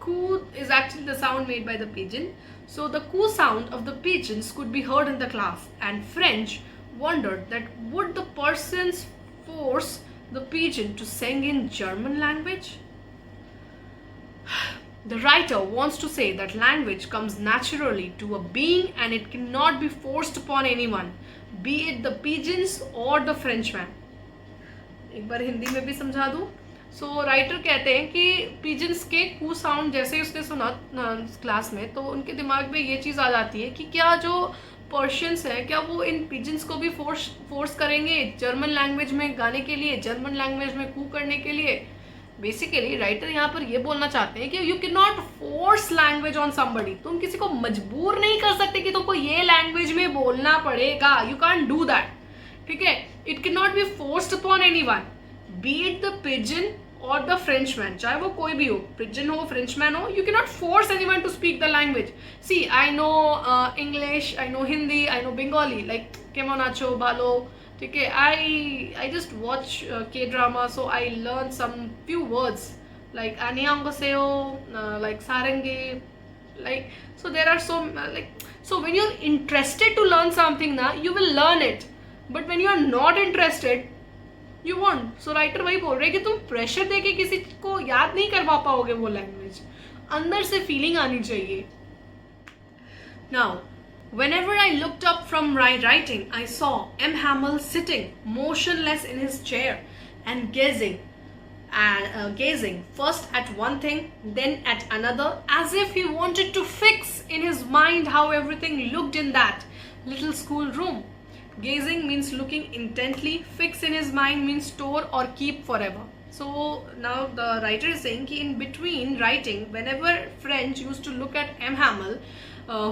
Coo is actually the sound made by the pigeon. So the coo sound of the pigeons could be heard in the class, and French wondered that would the persons force the pigeon to sing in German language? The writer wants to say that language comes naturally to a being and it cannot be forced upon anyone, be it the pigeons or the Frenchman. एक बार हिंदी में भी समझा दूँ. सो writer कहते हैं कि pigeons के कू sound जैसे ही उसने सुना क्लास में, तो उनके दिमाग में ये चीज़ आ जाती है कि क्या जो पर्शियंस हैं क्या वो इन पिजन्स को भी फोर्स करेंगे जर्मन लैंग्वेज में गाने के लिए, जर्मन लैंग्वेज में कू करने के लिए. बेसिकली राइटर यहाँ पर ये बोलना चाहते हैं कि you can not force language on somebody. तुम किसी को मजबूर नहीं कर सकते कि तुमको ये लैंग्वेज में बोलना पड़ेगा. You can't do that. ठीक है. It can not be forced upon anyone, be it the pigeon or the Frenchman. चाहे वो कोई भी हो, पिजन हो, फ्रेंचमैन हो, you can not force anyone to speak the language. See I know English, I know Hindi, I know Bengali, like केमन आछो भालो. ठीक है. I just watch K drama, so I learn some few words like anyangaseo, like sarangi, like so there are so like so when you're interested to learn something na you will learn it, but when you are not interested you won't. So writer वही बोल रहे हैं कि तुम pressure देके किसी को याद नहीं करवा पाओगे वो लैंग्वेज. अंदर से फीलिंग आनी चाहिए. Now whenever I looked up from my writing I saw M. Hamel sitting motionless in his chair and gazing first at one thing then at another as if he wanted to fix in his mind how everything looked in that little school room. Gazing means looking intently, fix in his mind means store or keep forever. So now the writer is saying कि in between writing whenever French used to look at M. Hamel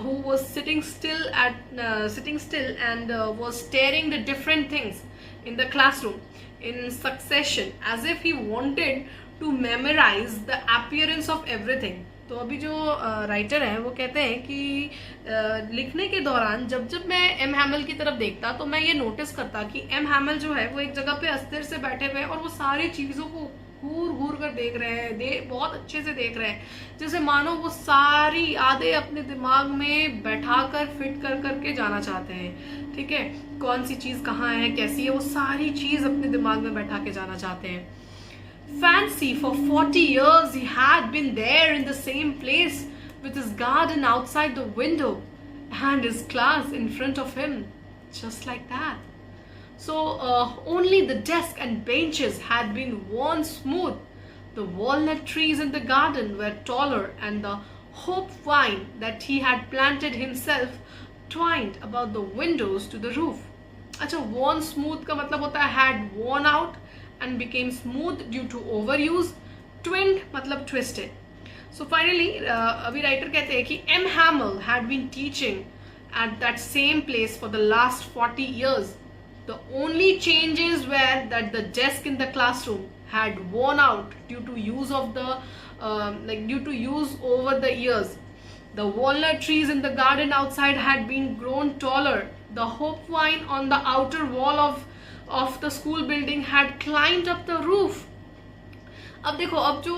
who was sitting still and was staring the different things in the classroom in succession as if he wanted to memorize the appearance of everything. तो अभी जो writer हैं वो कहते हैं कि लिखने के दौरान जब जब मैं एम हैमल की तरफ देखता तो मैं ये नोटिस करता कि एम हैमल जो है वो एक जगह पे अस्थिर से बैठे हुए हैं और वो सारी चीज़ों को घूर घूर कर देख रहे हैं, बहुत अच्छे से देख रहे हैं, जैसे मानो वो सारी यादें अपने दिमाग में बैठा कर फिट कर करके जाना चाहते हैं. ठीक है. कौन सी चीज़ कहाँ है, कैसी है, वो सारी चीज़ अपने दिमाग में बैठा के जाना चाहते हैं. Fancy for 40 years he had been there in the same place with his garden outside the window and his class in front of him, just like that. So only the desk and benches had been worn smooth. The walnut trees in the garden were taller and the hope vine that he had planted himself twined about the windows to the roof. अच्छा, worn smooth का मतलब होता है had worn out and became smooth due to overuse. Twinned मतलब twisted. So finally अभी writer कहते हैं कि M. Hamel had been teaching at that same place for the last 40 years. The only changes were that the desk in the classroom had worn out due to use of the due to use over the years. The walnut trees in the garden outside had been grown taller. The hope vine on the outer wall of the school building had climbed up the roof. अब देखो, अब जो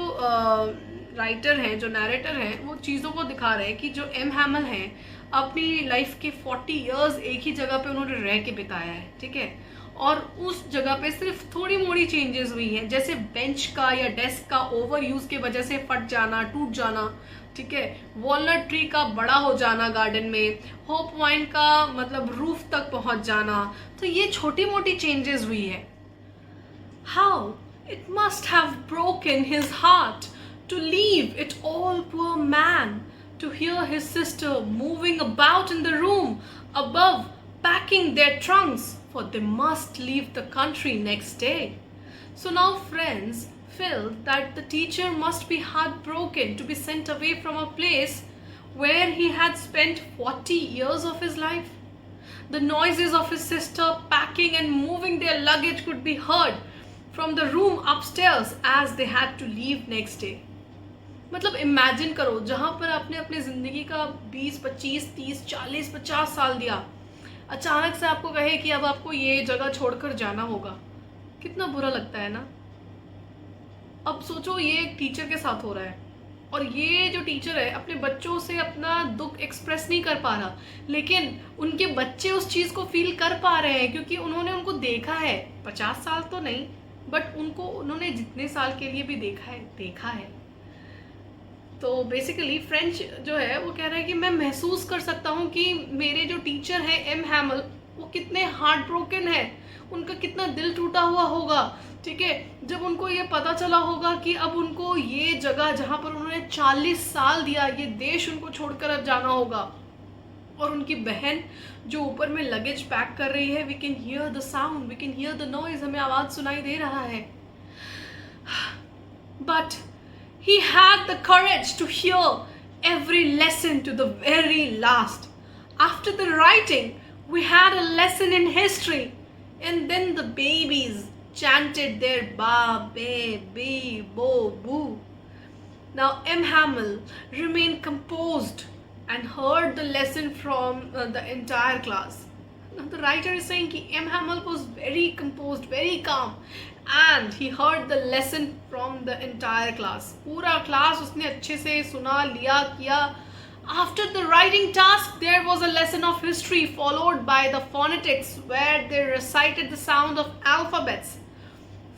writer हैं, जो narrator हैं, वो चीज़ों को दिखा रहे हैं कि जो एम हैमल हैं अपनी लाइफ के 40 इयर्स एक ही जगह पे उन्होंने रह के बिताया है. ठीक है. और उस जगह पे सिर्फ थोड़ी मोड़ी चेंजेस हुई हैं, जैसे बेंच का या डेस्क का ओवर यूज की वजह से फट जाना, टूट जाना. ठीक है. वॉलनट ट्री का बड़ा हो जाना गार्डन में, होप वाइन का मतलब रूफ तक पहुंच जाना. तो ये छोटी मोटी चेंजेस हुई है. How it must have broken his heart to leave it all, poor man, to hear his sister moving about in the room above packing their trunks, for they must leave the country next day. So now friends felt that the teacher must be heartbroken to be sent away from a place where he had spent 40 years of his life. The noises of his sister packing and moving their luggage could be heard from the room upstairs as they had to leave next day. मतलब imagine करो, जहाँ पर आपने अपनी ज़िंदगी का 20, 25, 30, 40, 50 साल दिया, अचानक से आपको कहे कि अब आपको ये जगह छोड़कर जाना होगा. कितना बुरा लगता है ना. अब सोचो ये एक टीचर के साथ हो रहा है और ये जो टीचर है अपने बच्चों से अपना दुख एक्सप्रेस नहीं कर पा रहा, लेकिन उनके बच्चे उस चीज़ को फील कर पा रहे हैं क्योंकि उन्होंने उनको देखा है. 50 साल तो नहीं, बट उन्होंने जितने साल के लिए भी देखा है. तो बेसिकली फ्रेंच जो है वो कह रहा है कि मैं महसूस कर सकता हूँ कि मेरे जो टीचर हैं एम हैमल, वो कितने हार्ट ब्रोकन है, उनका कितना दिल टूटा हुआ होगा, ठीक है, जब उनको ये पता चला होगा कि अब उनको ये जगह जहाँ पर उन्होंने 40 साल दिया, ये देश उनको छोड़कर अब जाना होगा। और उनकी बहन जो ऊपर में लगेज पैक कर रही है, we can hear the sound, we can hear the noise, हमें आवाज़ सुनाई दे रहा है। But he had the courage to hear every lesson to the very last. After the writing, we had a lesson in history, and then the babies chanted their ba, be, be, bo, boo. Now M. Hamill remained composed and heard the lesson from the entire class. Now the writer is saying that M. Hamill was very composed, very calm, and he heard the lesson from the entire class. पूरा class उसने अच्छे से सुना, लिया, किया. After the writing task, there was a lesson of history followed by the phonetics, where they recited the sound of alphabets.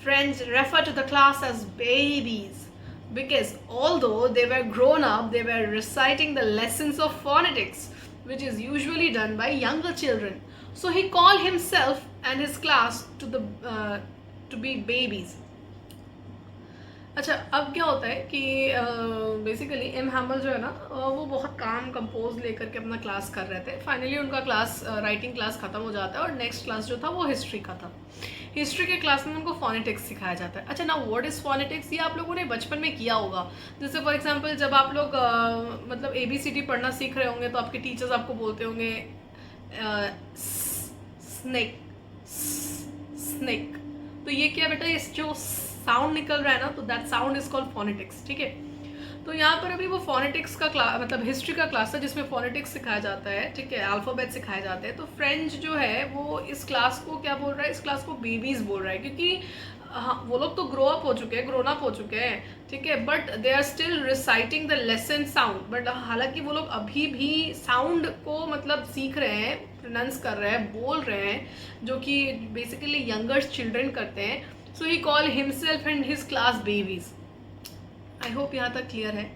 Friends refer to the class as babies because although they were grown up, they were reciting the lessons of phonetics, which is usually done by younger children. So he called himself and his class to be babies. अच्छा, अब क्या होता है कि basically M हैमल जो है ना, वो बहुत काम कंपोज लेकर के अपना क्लास कर रहे थे. फाइनली उनका क्लास, राइटिंग क्लास ख़त्म हो जाता है और नेक्स्ट क्लास जो था वो हिस्ट्री का था. हिस्ट्री के क्लास में उनको फोनेटिक्स सिखाया जाता है. अच्छा, ना व्हाट इज़ फोनेटिक्स, ये आप लोगों ने बचपन में किया होगा. जैसे फॉर एग्जांपल जब आप लोग मतलब ABCD पढ़ना सीख रहे होंगे तो आपके टीचर्स आपको बोलते होंगे स्नेक स्नेक. तो ये क्या बेटा, इस जो साउंड निकल रहा है ना, तो that sound is called phonetics. ठीक है, तो यहाँ पर अभी वो फोनेटिक्स का क्लास, मतलब हिस्ट्री का क्लास है जिसमें फोनेटिक्स सिखाया जाता है. ठीक है, अल्फाबेट सिखाए जाते हैं. तो फ्रेंच जो है वो इस क्लास को क्या बोल रहा है, इस क्लास को बेबीज बोल रहा है, क्योंकि हाँ, वो लोग तो ग्रो अप हो चुके हैं, ग्रोन अप हो चुके हैं. ठीक है, but they are still reciting the lesson sound. But हालांकि वो लोग अभी भी साउंड को मतलब सीख रहे हैं, प्रोनाउंस कर रहे हैं, बोल रहे हैं, जो कि बेसिकली यंगर चिल्ड्रन करते हैं. So he call himself and his class babies. I hope यहाँ तक क्लियर है.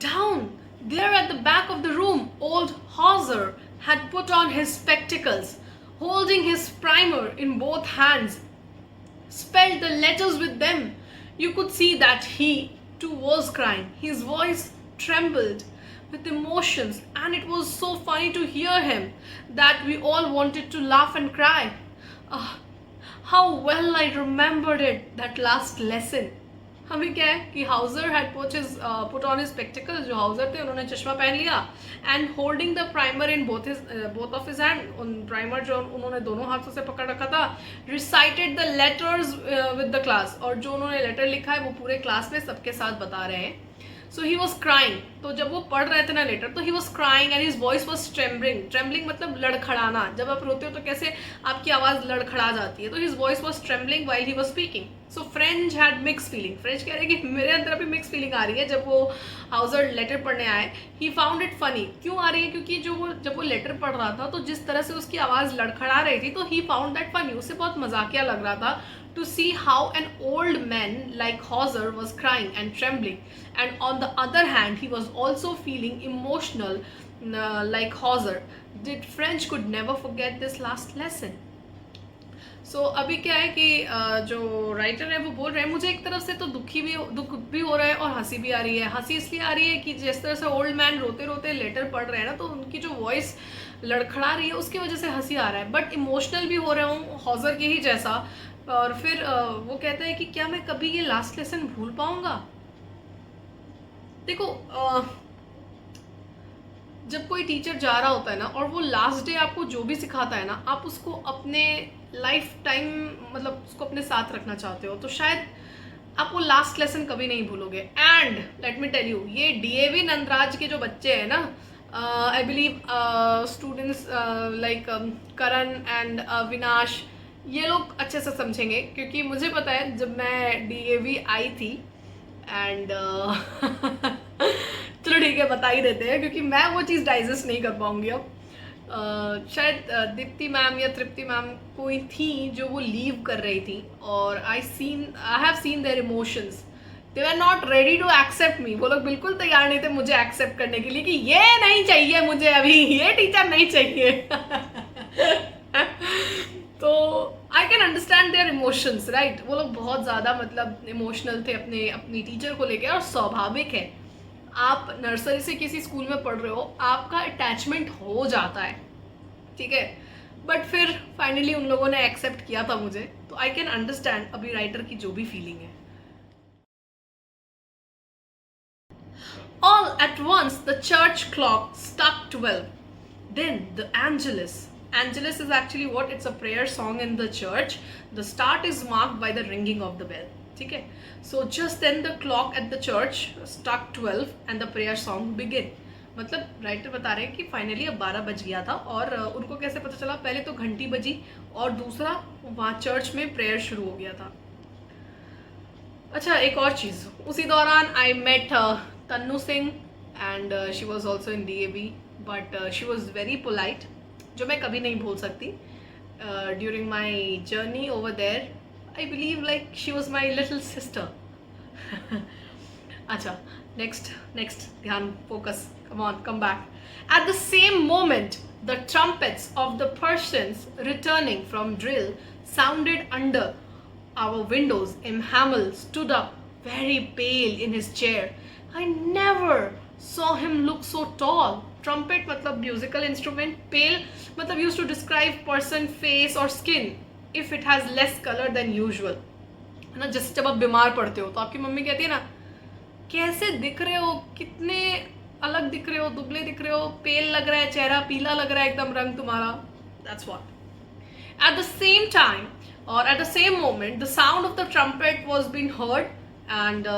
Down there at the back of the room, old Hauser had put on his spectacles, holding his primer in both hands, spelled the letters with them. You could see that he too was crying. His voice trembled with emotions, and it was so funny to hear him that we all wanted to laugh and cry. How well I remembered it, that last lesson. हमें क्या है कि Houser had put on his spectacles. जो Houser थे उन्होंने चश्मा पहन लिया, and holding the primer in both of his hand. उन प्राइमर जो उन्होंने दोनों हाथों से पकड़ रखा था. Recited the letters with the class, और जो उन्होंने लेटर लिखा है वो पूरे क्लास में सबके साथ बता रहे हैं. So he was crying. तो जब वो पढ़ रहे थे ना लेटर, तो he was crying and his voice was trembling. Trembling मतलब लड़खड़ाना. जब आप रोते हो तो कैसे आपकी आवाज़ लड़खड़ा जाती है, तो his voice was trembling while he was speaking. So French had mix feeling. French कह रहे हैं कि मेरे अंदर अभी मिक्स फीलिंग आ रही है. जब वो हाउजर लेटर पढ़ने आए, ही फाउंड इट फनी. क्यों आ रही है, क्योंकि जब वो लेटर पढ़ रहा था तो जिस तरह से उसकी आवाज़ लड़खड़ा रही थी, तो ही फाउंड दैट फनी. उसे बहुत मजाकिया लग रहा था to see how an old man like Hauser was crying and trembling, and on the other hand he was also feeling emotional like Hauser did. French could never forget this last lesson. सो अभी क्या है कि जो writer है वो बोल रहे हैं, मुझे एक तरफ से तो दुख भी हो रहा है और हंसी भी आ रही है. हंसी इसलिए आ रही है कि जिस तरह से ओल्ड मैन रोते रोते लेटर पढ़ रहे हैं ना, तो उनकी जो वॉइस लड़खड़ा रही है उसकी वजह से हंसी आ रहा है. बट इमोशनल भी हो रहा हूँ हॉजर के ही जैसा. और फिर वो कहता है कि क्या मैं कभी ये लास्ट लेसन भूल पाऊंगा. देखो, जब कोई टीचर जा रहा होता है ना, और वो लास्ट डे आपको जो भी सिखाता है ना, आप उसको अपने लाइफ टाइम मतलब उसको अपने साथ रखना चाहते हो, तो शायद आप वो लास्ट लेसन कभी नहीं भूलोगे. And let me tell you, ये DAV नंदराज के जो बच्चे हैं ना, I believe students like Karan and Vinash, ये लोग अच्छे से समझेंगे, क्योंकि मुझे पता है जब मैं DAV आई थी. एंड चलो ठीक है, बता ही देते हैं, क्योंकि मैं वो चीज़ डाइजेस्ट नहीं कर पाऊंगी अब. शायद दीप्ति मैम या तृप्ति मैम कोई थी जो वो लीव कर रही थी, और I have seen their emotions, they were not ready to accept me. वो लोग बिल्कुल तैयार नहीं थे मुझे एक्सेप्ट करने के लिए कि ये नहीं चाहिए मुझे, अभी ये टीचर नहीं चाहिए। तो I can understand their emotions, right. वो लोग बहुत ज़्यादा मतलब इमोशनल थे अपनी टीचर को लेकर, और स्वाभाविक है, आप नर्सरी से किसी स्कूल में पढ़ रहे हो, आपका अटैचमेंट हो जाता है, ठीक है। बट फिर फाइनली उन लोगों ने एक्सेप्ट किया था मुझे, तो आई कैन अंडरस्टैंड अभी राइटर की जो भी फीलिंग है। All at once the church clock struck 12. Then the Angelus. Angelus is actually what? It's a prayer song in the church. The start is marked by the ringing of the bell. ठीक है. So just then the clock at the church struck 12 and the prayer song began. मतलब writer बता रहे हैं कि finally अब 12 बज गया था, और उनको कैसे पता चला? पहले तो घंटी बजी, और दूसरा वहाँ चर्च में प्रेयर शुरू हो गया था। अच्छा, एक और चीज़, उसी दौरान I met Tannu Singh, and she was also in DAV, but she was very polite, जो मैं कभी नहीं भूल सकती। During my journey over there, I believe like she was my little sister. अच्छा, नेक्स्ट ध्यान, focus, come on, come back. At the same moment, the trumpets of the Persians returning from drill sounded under our windows. M. Hamill stood up, very pale in his chair. I never saw him look so tall. Trumpet मतलब musical instrument, pale मतलब used to describe person, face or skin if it has less color than usual. है ना, जैसे जब आप बीमार पड़ते हो तो आपकी मम्मी कहती है ना, कैसे दिख रहे हो, कितने अलग दिख रहे हो, दुबले दिख रहे हो, पेल लग रहा है चेहरा, पीला लग रहा है एकदम रंग तुम्हारा। That's what. At the same time, or at the same moment, the sound of the trumpet was being heard, and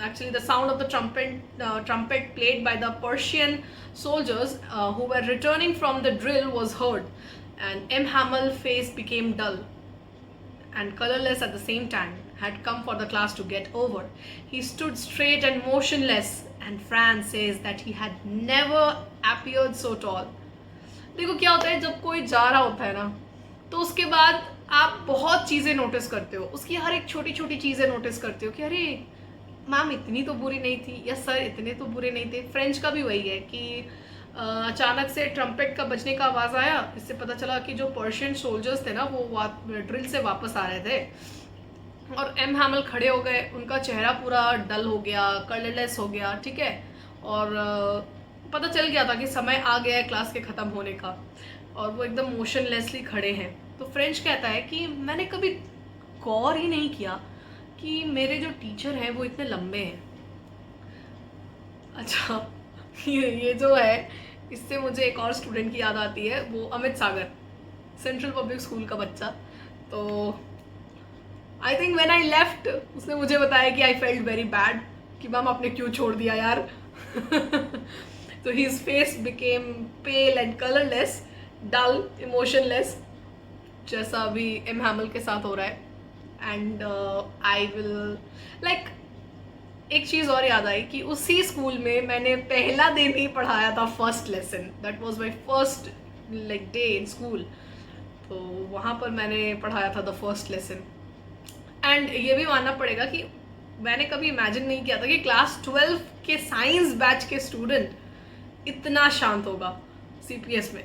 actually the sound of the trumpet played by the Persian soldiers who were returning from the drill was heard, and M. Hamill's face became dull and colorless at the same time. Had come for the class to get over. He stood straight and motionless, and Franz says that he had never appeared so tall. देखो क्या होता है, जब कोई जा रहा होता है ना, तो उसके बाद आप बहुत चीज़ें नोटिस करते हो, उसकी हर एक छोटी छोटी चीज़ें नोटिस करते हो कि अरे मैम इतनी तो बुरी नहीं थी, या सर इतने तो बुरे नहीं थे। फ्रेंच का भी वही है कि अचानक से ट्रम्पेट का बजने का आवाज़ आया, इससे पता चला कि जो पर्शियन सोल्जर्स थे ना, वो ड्रिल से वापस आ रहे थे, और एम हैमिल खड़े हो गए, उनका चेहरा पूरा डल हो गया, कलरलेस हो गया, ठीक है, और पता चल गया था कि समय आ गया है क्लास के ख़त्म होने का, और वो एकदम मोशनलेसली खड़े हैं। तो फ्रेंच कहता है कि मैंने कभी गौर ही नहीं किया कि मेरे जो टीचर हैं वो इतने लंबे हैं। अच्छा, ये जो है, इससे मुझे एक और स्टूडेंट की याद आती है, वो Amit Sagar, central public school का बच्चा। तो I think when I left, उसने मुझे बताया कि आई फेल्ट वेरी बैड, कि मैम आपने क्यों छोड़ दिया यार। तो his face became pale and colourless, dull, emotionless, जैसा अभी एम हैमिल के साथ हो रहा है। एंड आई विल लाइक, एक चीज़ और याद आई कि उसी स्कूल में मैंने पहला दिन ही पढ़ाया था first lesson, that was my first like day in school. तो वहाँ पर मैंने पढ़ाया था द फर्स्ट लेसन। एंड ये भी मानना पड़ेगा कि मैंने कभी इमेजिन नहीं किया था कि क्लास 12 के साइंस बैच के स्टूडेंट इतना शांत होगा CPS में,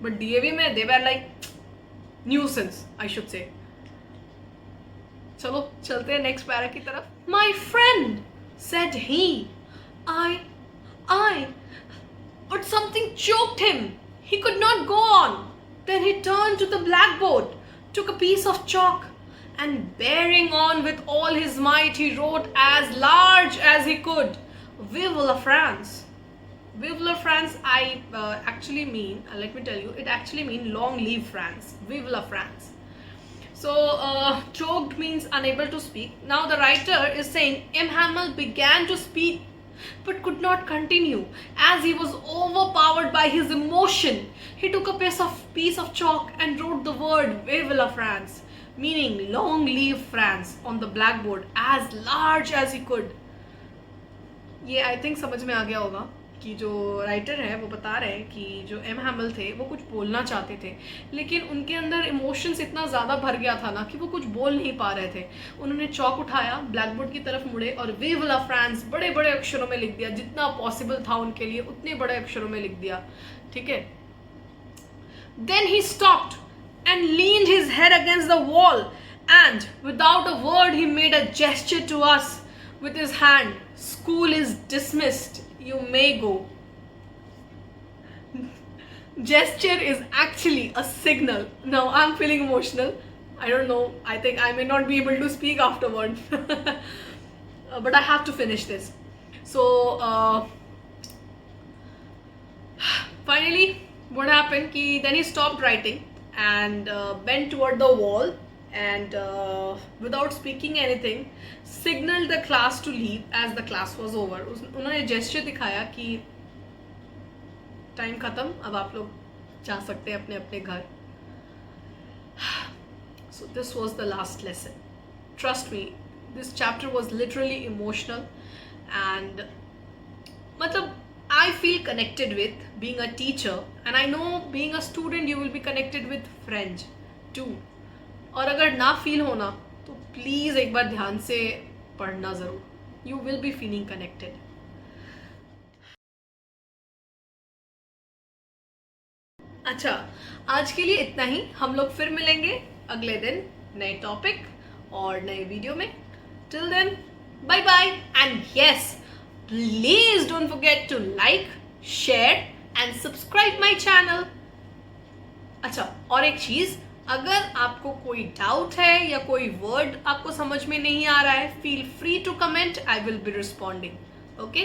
बट DAV में they were like nuisance, I should say. चलो चलते हैं नेक्स्ट पैरा की तरफ। My friend said he, I but something choked him. He could not go on. Then he turned to the blackboard, took a piece of chalk, and bearing on with all his might, he wrote as large as he could, Vive la France. Vive la France, I actually mean, let me tell you, it actually means long live France. Vive la France. So, choked means unable to speak. Now the writer is saying M. Hamil began to speak but could not continue as he was overpowered by his emotion. He took a piece of chalk and wrote the word Vive la France, meaning long live France, on the blackboard as large as he could. ये I think समझ में आ गया होगा कि जो writer है वो बता रहे हैं कि जो एम हैमिल थे वो कुछ बोलना चाहते थे, लेकिन उनके अंदर इमोशंस इतना ज़्यादा भर गया था ना कि वो कुछ बोल नहीं पा रहे थे। उन्होंने चौक उठाया, ब्लैक बोर्ड की तरफ मुड़े और वी विल फ्रांस बड़े बड़े अक्षरों में लिख दिया, जितना पॉसिबल था उनके लिए उतने बड़े अक्षरों में लिख दिया, ठीक है। Then he stopped and leaned his head against the wall and without a word he made a gesture to us with his hand. School is dismissed. You may go. Gesture is actually a signal. Now I'm feeling emotional. I don't know. I think I may not be able to speak afterward. But I have to finish this. So, finally, what happened? Then he stopped writing and bent toward the wall and without speaking anything signaled the class to leave as the class was over. उन्होंने gesture दिखाया कि time खत्म, अब आप लोग जा सकते हैं अपने अपने घर. So this was the last lesson. Trust me, this chapter was literally emotional and मतलब I feel connected with being a teacher and I know being a student you will be connected with French too. और अगर ना feel होना तो please एक बार ध्यान से पढ़ना ज़रूर. You will be feeling connected. अच्छा, आज के लिए इतना ही. हम लोग फिर मिलेंगे अगले दिन नए टॉपिक और नए वीडियो में. Till then, bye bye and yes, please don't forget to like, share and subscribe my channel. अच्छा, और एक चीज़, अगर आपको कोई डाउट है या कोई वर्ड आपको समझ में नहीं आ रहा है, feel free to comment. I will be responding. Okay.